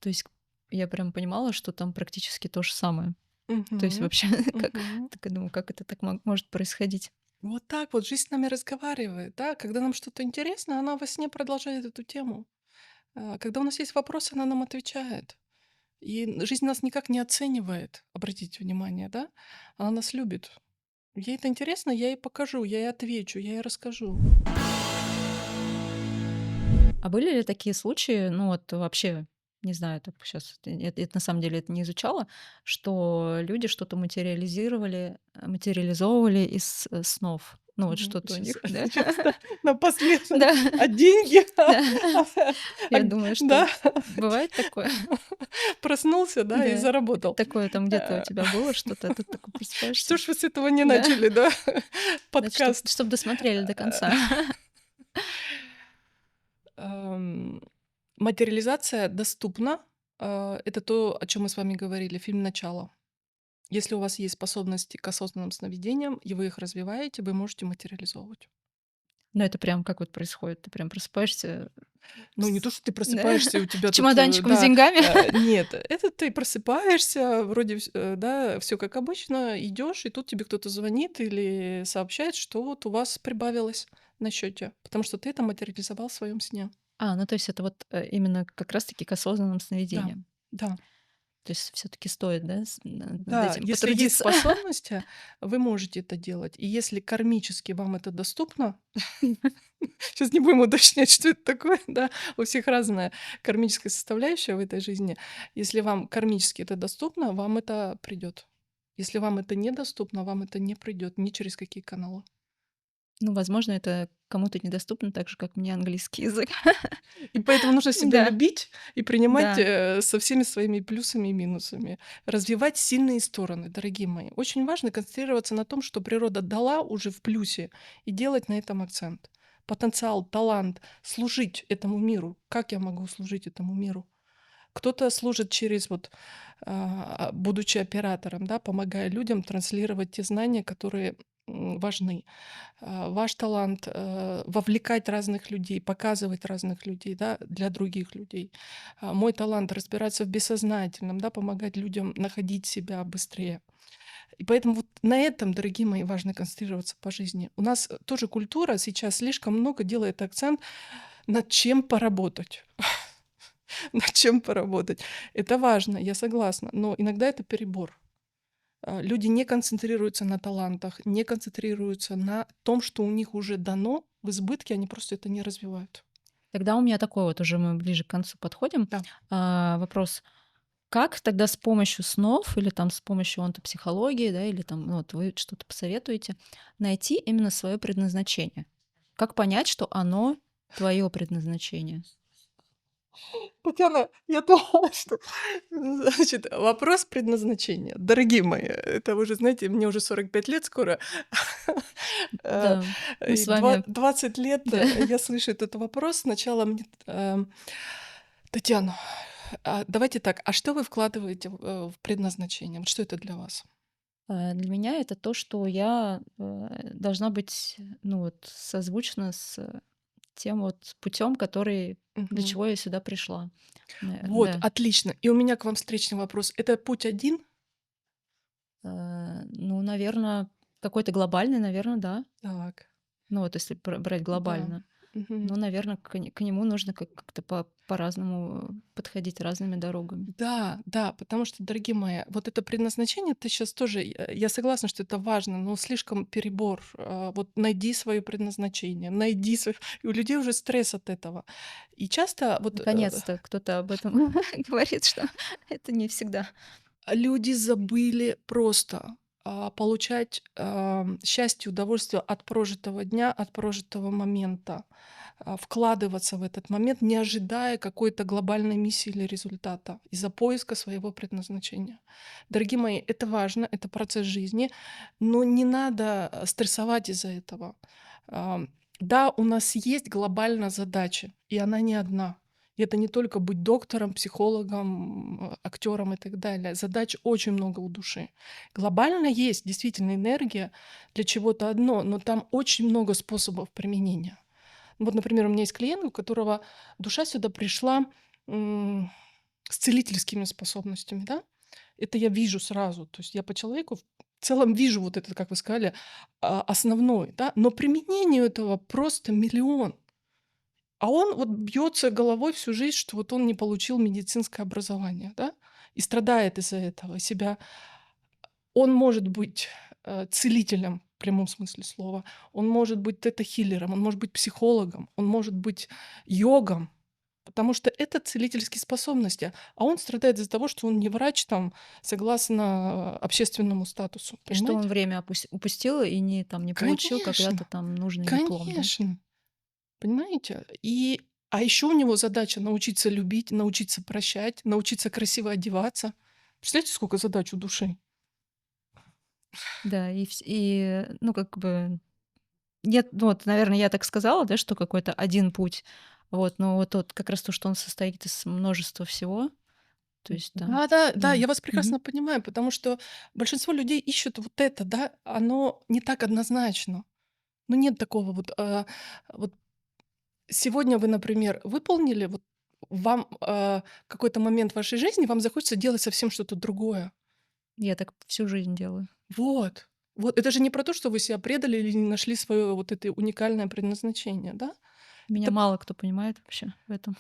то есть я прям понимала, что там практически то же самое. То есть Мгм. вообще, как Мгм. так я думаю, как это так может происходить? Вот так вот жизнь с нами разговаривает, да. Когда нам что-то интересно, она во сне продолжает эту тему. Когда у нас есть вопросы, она нам отвечает. И жизнь нас никак не оценивает, обратите внимание, да. Она нас любит. Ей это интересно, я ей покажу, я ей отвечу, я ей расскажу. А были ли такие случаи, ну вот вообще, не знаю, так сейчас это на самом деле это не изучала, что люди что-то материализовывали из снов? Ну вот что-то у Сейчас них, да? сейчас напоследок. Да, А деньги? да. А, Я думаю, что да. бывает такое. Проснулся, да, и Да. заработал. Такое там где-то у Э, тебя было что-то, а ты такой Что просыпаешься. ж вы с этого не Да. начали, да? Значит, чтоб Подкаст. чтоб досмотрели до Э, конца. ам, Материализация доступна. Это то, о чем мы с вами говорили, фильм "Начало". Если у вас есть способности к осознанным сновидениям, и вы их развиваете, вы можете материализовывать. Но это прям как вот происходит? Ты прям просыпаешься Ну, не то, что ты да, просыпаешься, и у с тебя тут, чемоданчиком с да, деньгами? нет, это ты просыпаешься, вроде, да, все как обычно, идешь, и тут тебе кто-то звонит или сообщает, что вот у вас прибавилось на счете, потому что ты это материализовал в своем сне. Ну то есть это вот, именно как раз таки к осознанным Да, сновидениям. да, То есть все таки стоит, да, над да, этим если есть потрудиться? способности, вы можете это делать. И если кармически вам это доступно, сейчас не будем уточнять, что это такое, да, у всех разная кармическая составляющая в этой жизни. Если вам кармически это доступно, вам это придет. Если вам это недоступно, вам это не придет ни через какие каналы. Ну, возможно, это кому-то недоступно так же, как мне английский язык. И поэтому нужно себя Да, любить и принимать да. со всеми своими плюсами и минусами. Развивать сильные стороны, дорогие мои. Очень важно концентрироваться на том, что природа дала уже в плюсе, и делать на этом акцент. Потенциал, талант, служить этому миру. Как я могу служить этому миру? Кто-то служит через вот, будучи оператором, да, помогая людям транслировать те знания, которые важны. Ваш талант вовлекать разных людей, показывать разных людей, да, для других людей. Мой талант разбираться в бессознательном, да, помогать людям находить себя быстрее. И поэтому вот на этом, дорогие мои, важно концентрироваться по жизни. У нас тоже культура сейчас слишком много делает акцент над чем поработать. Над чем поработать. Это важно, я согласна, но иногда это перебор. Люди не концентрируются на талантах, не концентрируются на том, что у них уже дано в избытке, они просто это не развивают. Тогда у меня такой вот уже мы ближе к концу подходим, Да. вопрос. Как тогда с помощью снов или там с помощью онтопсихологии, да, или там, ну, вот вы что-то посоветуете, найти именно свое предназначение? Как понять, что оно твое предназначение? Татьяна, я думала, что значит, вопрос предназначения. Дорогие мои, это вы же знаете, мне уже 45 лет скоро. Э, Да, мы и с вами 20 лет да. я слышу этот вопрос. Сначала мне Татьяна, давайте так, а что вы вкладываете в предназначение? Вот что это для вас? Для меня это то, что я, должна быть, ну, вот созвучна с тем вот путем, который для Мгм. чего я сюда пришла. Вот, Да. отлично. И у меня к вам встречный вопрос. Это путь один? Ну, наверно, какой-то глобальный, наверно, да. Так, Ну, вот если брать да. глобально. Мгм. Ну, наверно, к нему нужно как-то по-разному подходить разными дорогами. Да, да, потому что, дорогие мои, вот это предназначение, ты сейчас тоже, я согласна, что это важно, но слишком перебор. Вот найди свое предназначение, найди свое... И у людей уже стресс от этого. И часто вот Наконец-то кто-то об этом говорит, что это не всегда. люди забыли просто получать счастье, удовольствие от прожитого дня, от прожитого момента, вкладываться в этот момент, не ожидая какой-то глобальной миссии или результата из-за поиска своего предназначения. Дорогие мои, это важно, это процесс жизни, но не надо стрессовать из-за этого. Ам, Да, у нас есть глобальная задача, и она не одна. И это не только быть доктором, психологом, актером и так далее. Задач очень много у души. Глобально есть действительно энергия для чего-то одно, но там очень много способов применения. Вот, например, у меня есть клиент, у которого душа сюда пришла с целительскими способностями, да? Это я вижу сразу. То есть я по человеку в целом вижу вот это, как вы сказали, основной, да, но применению этого просто миллион. А он вот бьется головой всю жизнь, что вот он не получил медицинское образование, да, и страдает из-за этого. Себя он может быть, целителем в прямом смысле слова, он может быть тета-хиллером, он может быть психологом, он может быть йогом, потому что это целительские способности. А он страдает из-за того, что он не врач там согласно, общественному статусу. И что он Понимаете? время упустил и не получил когда-то Конечно, там нужный диплом, да? конечно. Понимаете? А еще у него задача научиться любить, научиться прощать, научиться красиво одеваться. Представляете, сколько задач у души? Да, ну, как бы нет, ну, вот, наверное, я так сказала, да, что какой-то один путь. Вот, но вот тот как раз то, что он состоит из множества всего, то есть там, Да-да, да, да. я вас Мгм. прекрасно понимаю, потому что большинство людей ищут вот это, да, оно не так однозначно. Ну, нет такого вот, вот сегодня вы, например, выполнили, вот вам, какой-то момент в вашей жизни, вам захочется делать совсем что-то другое. Я так всю жизнь делаю. Вот. Вот это же не про то, что вы себя предали или не нашли свое вот это уникальное предназначение, да? Меня Это мало кто понимает вообще в этом.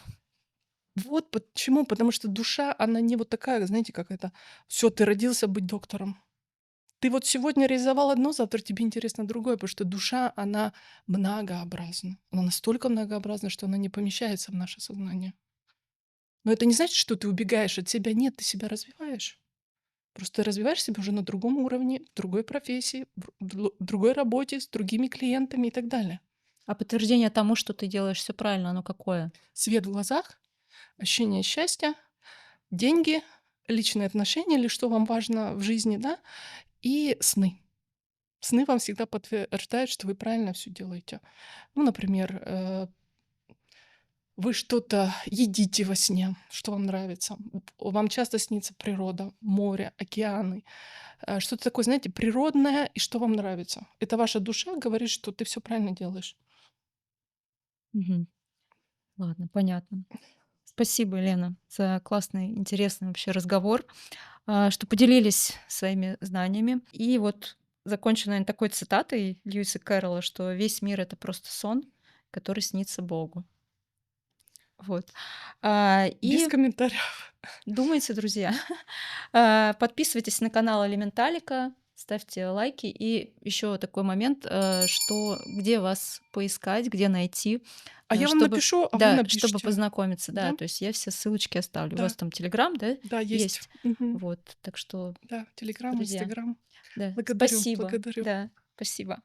вот почему, потому что душа, она не вот такая, знаете, как это: "Всё, ты родился быть доктором". Ты вот сегодня реализовал одно, завтра тебе интересно другое, потому что душа, она многообразна. Она настолько многообразна, что она не помещается в наше сознание. Но это не значит, что ты убегаешь от себя. Нет, ты себя развиваешь. Просто ты развиваешь себя уже на другом уровне, в другой профессии, в другой работе, с другими клиентами и так далее. А подтверждение тому, что ты делаешь все правильно, оно какое? Свет в глазах, ощущение счастья, деньги, личные отношения или что вам важно в жизни, да, и сны. Сны вам всегда подтверждают, что вы правильно все делаете. Ну, например, вы что-то едите во сне, что вам нравится. Вам часто снится природа, море, океаны. Что-то такое, знаете, природное и что вам нравится. Это ваша душа говорит, что ты все правильно делаешь. Мгм. Ладно, понятно. Спасибо, Лена, за классный, интересный вообще разговор, что поделились своими знаниями. И вот закончу, наверно, такой цитатой Льюиса Кэрролла, что весь мир — это просто сон, который снится Богу. Вот. Без И комментариев. думайте, друзья, подписывайтесь на канал Элементалика, ставьте лайки. И еще такой момент, что где вас поискать, где найти, А я вам чтобы, напишу, а вы да, чтобы напишите. познакомиться. Да, Да? то есть я все ссылочки оставлю. У Да, вас там "Телеграм", да, да, есть. есть? Мгм. Вот, так что, Да, "Телеграм", друзья, "Инстаграм". да, Благодарю, спасибо. благодарю. Да, спасибо.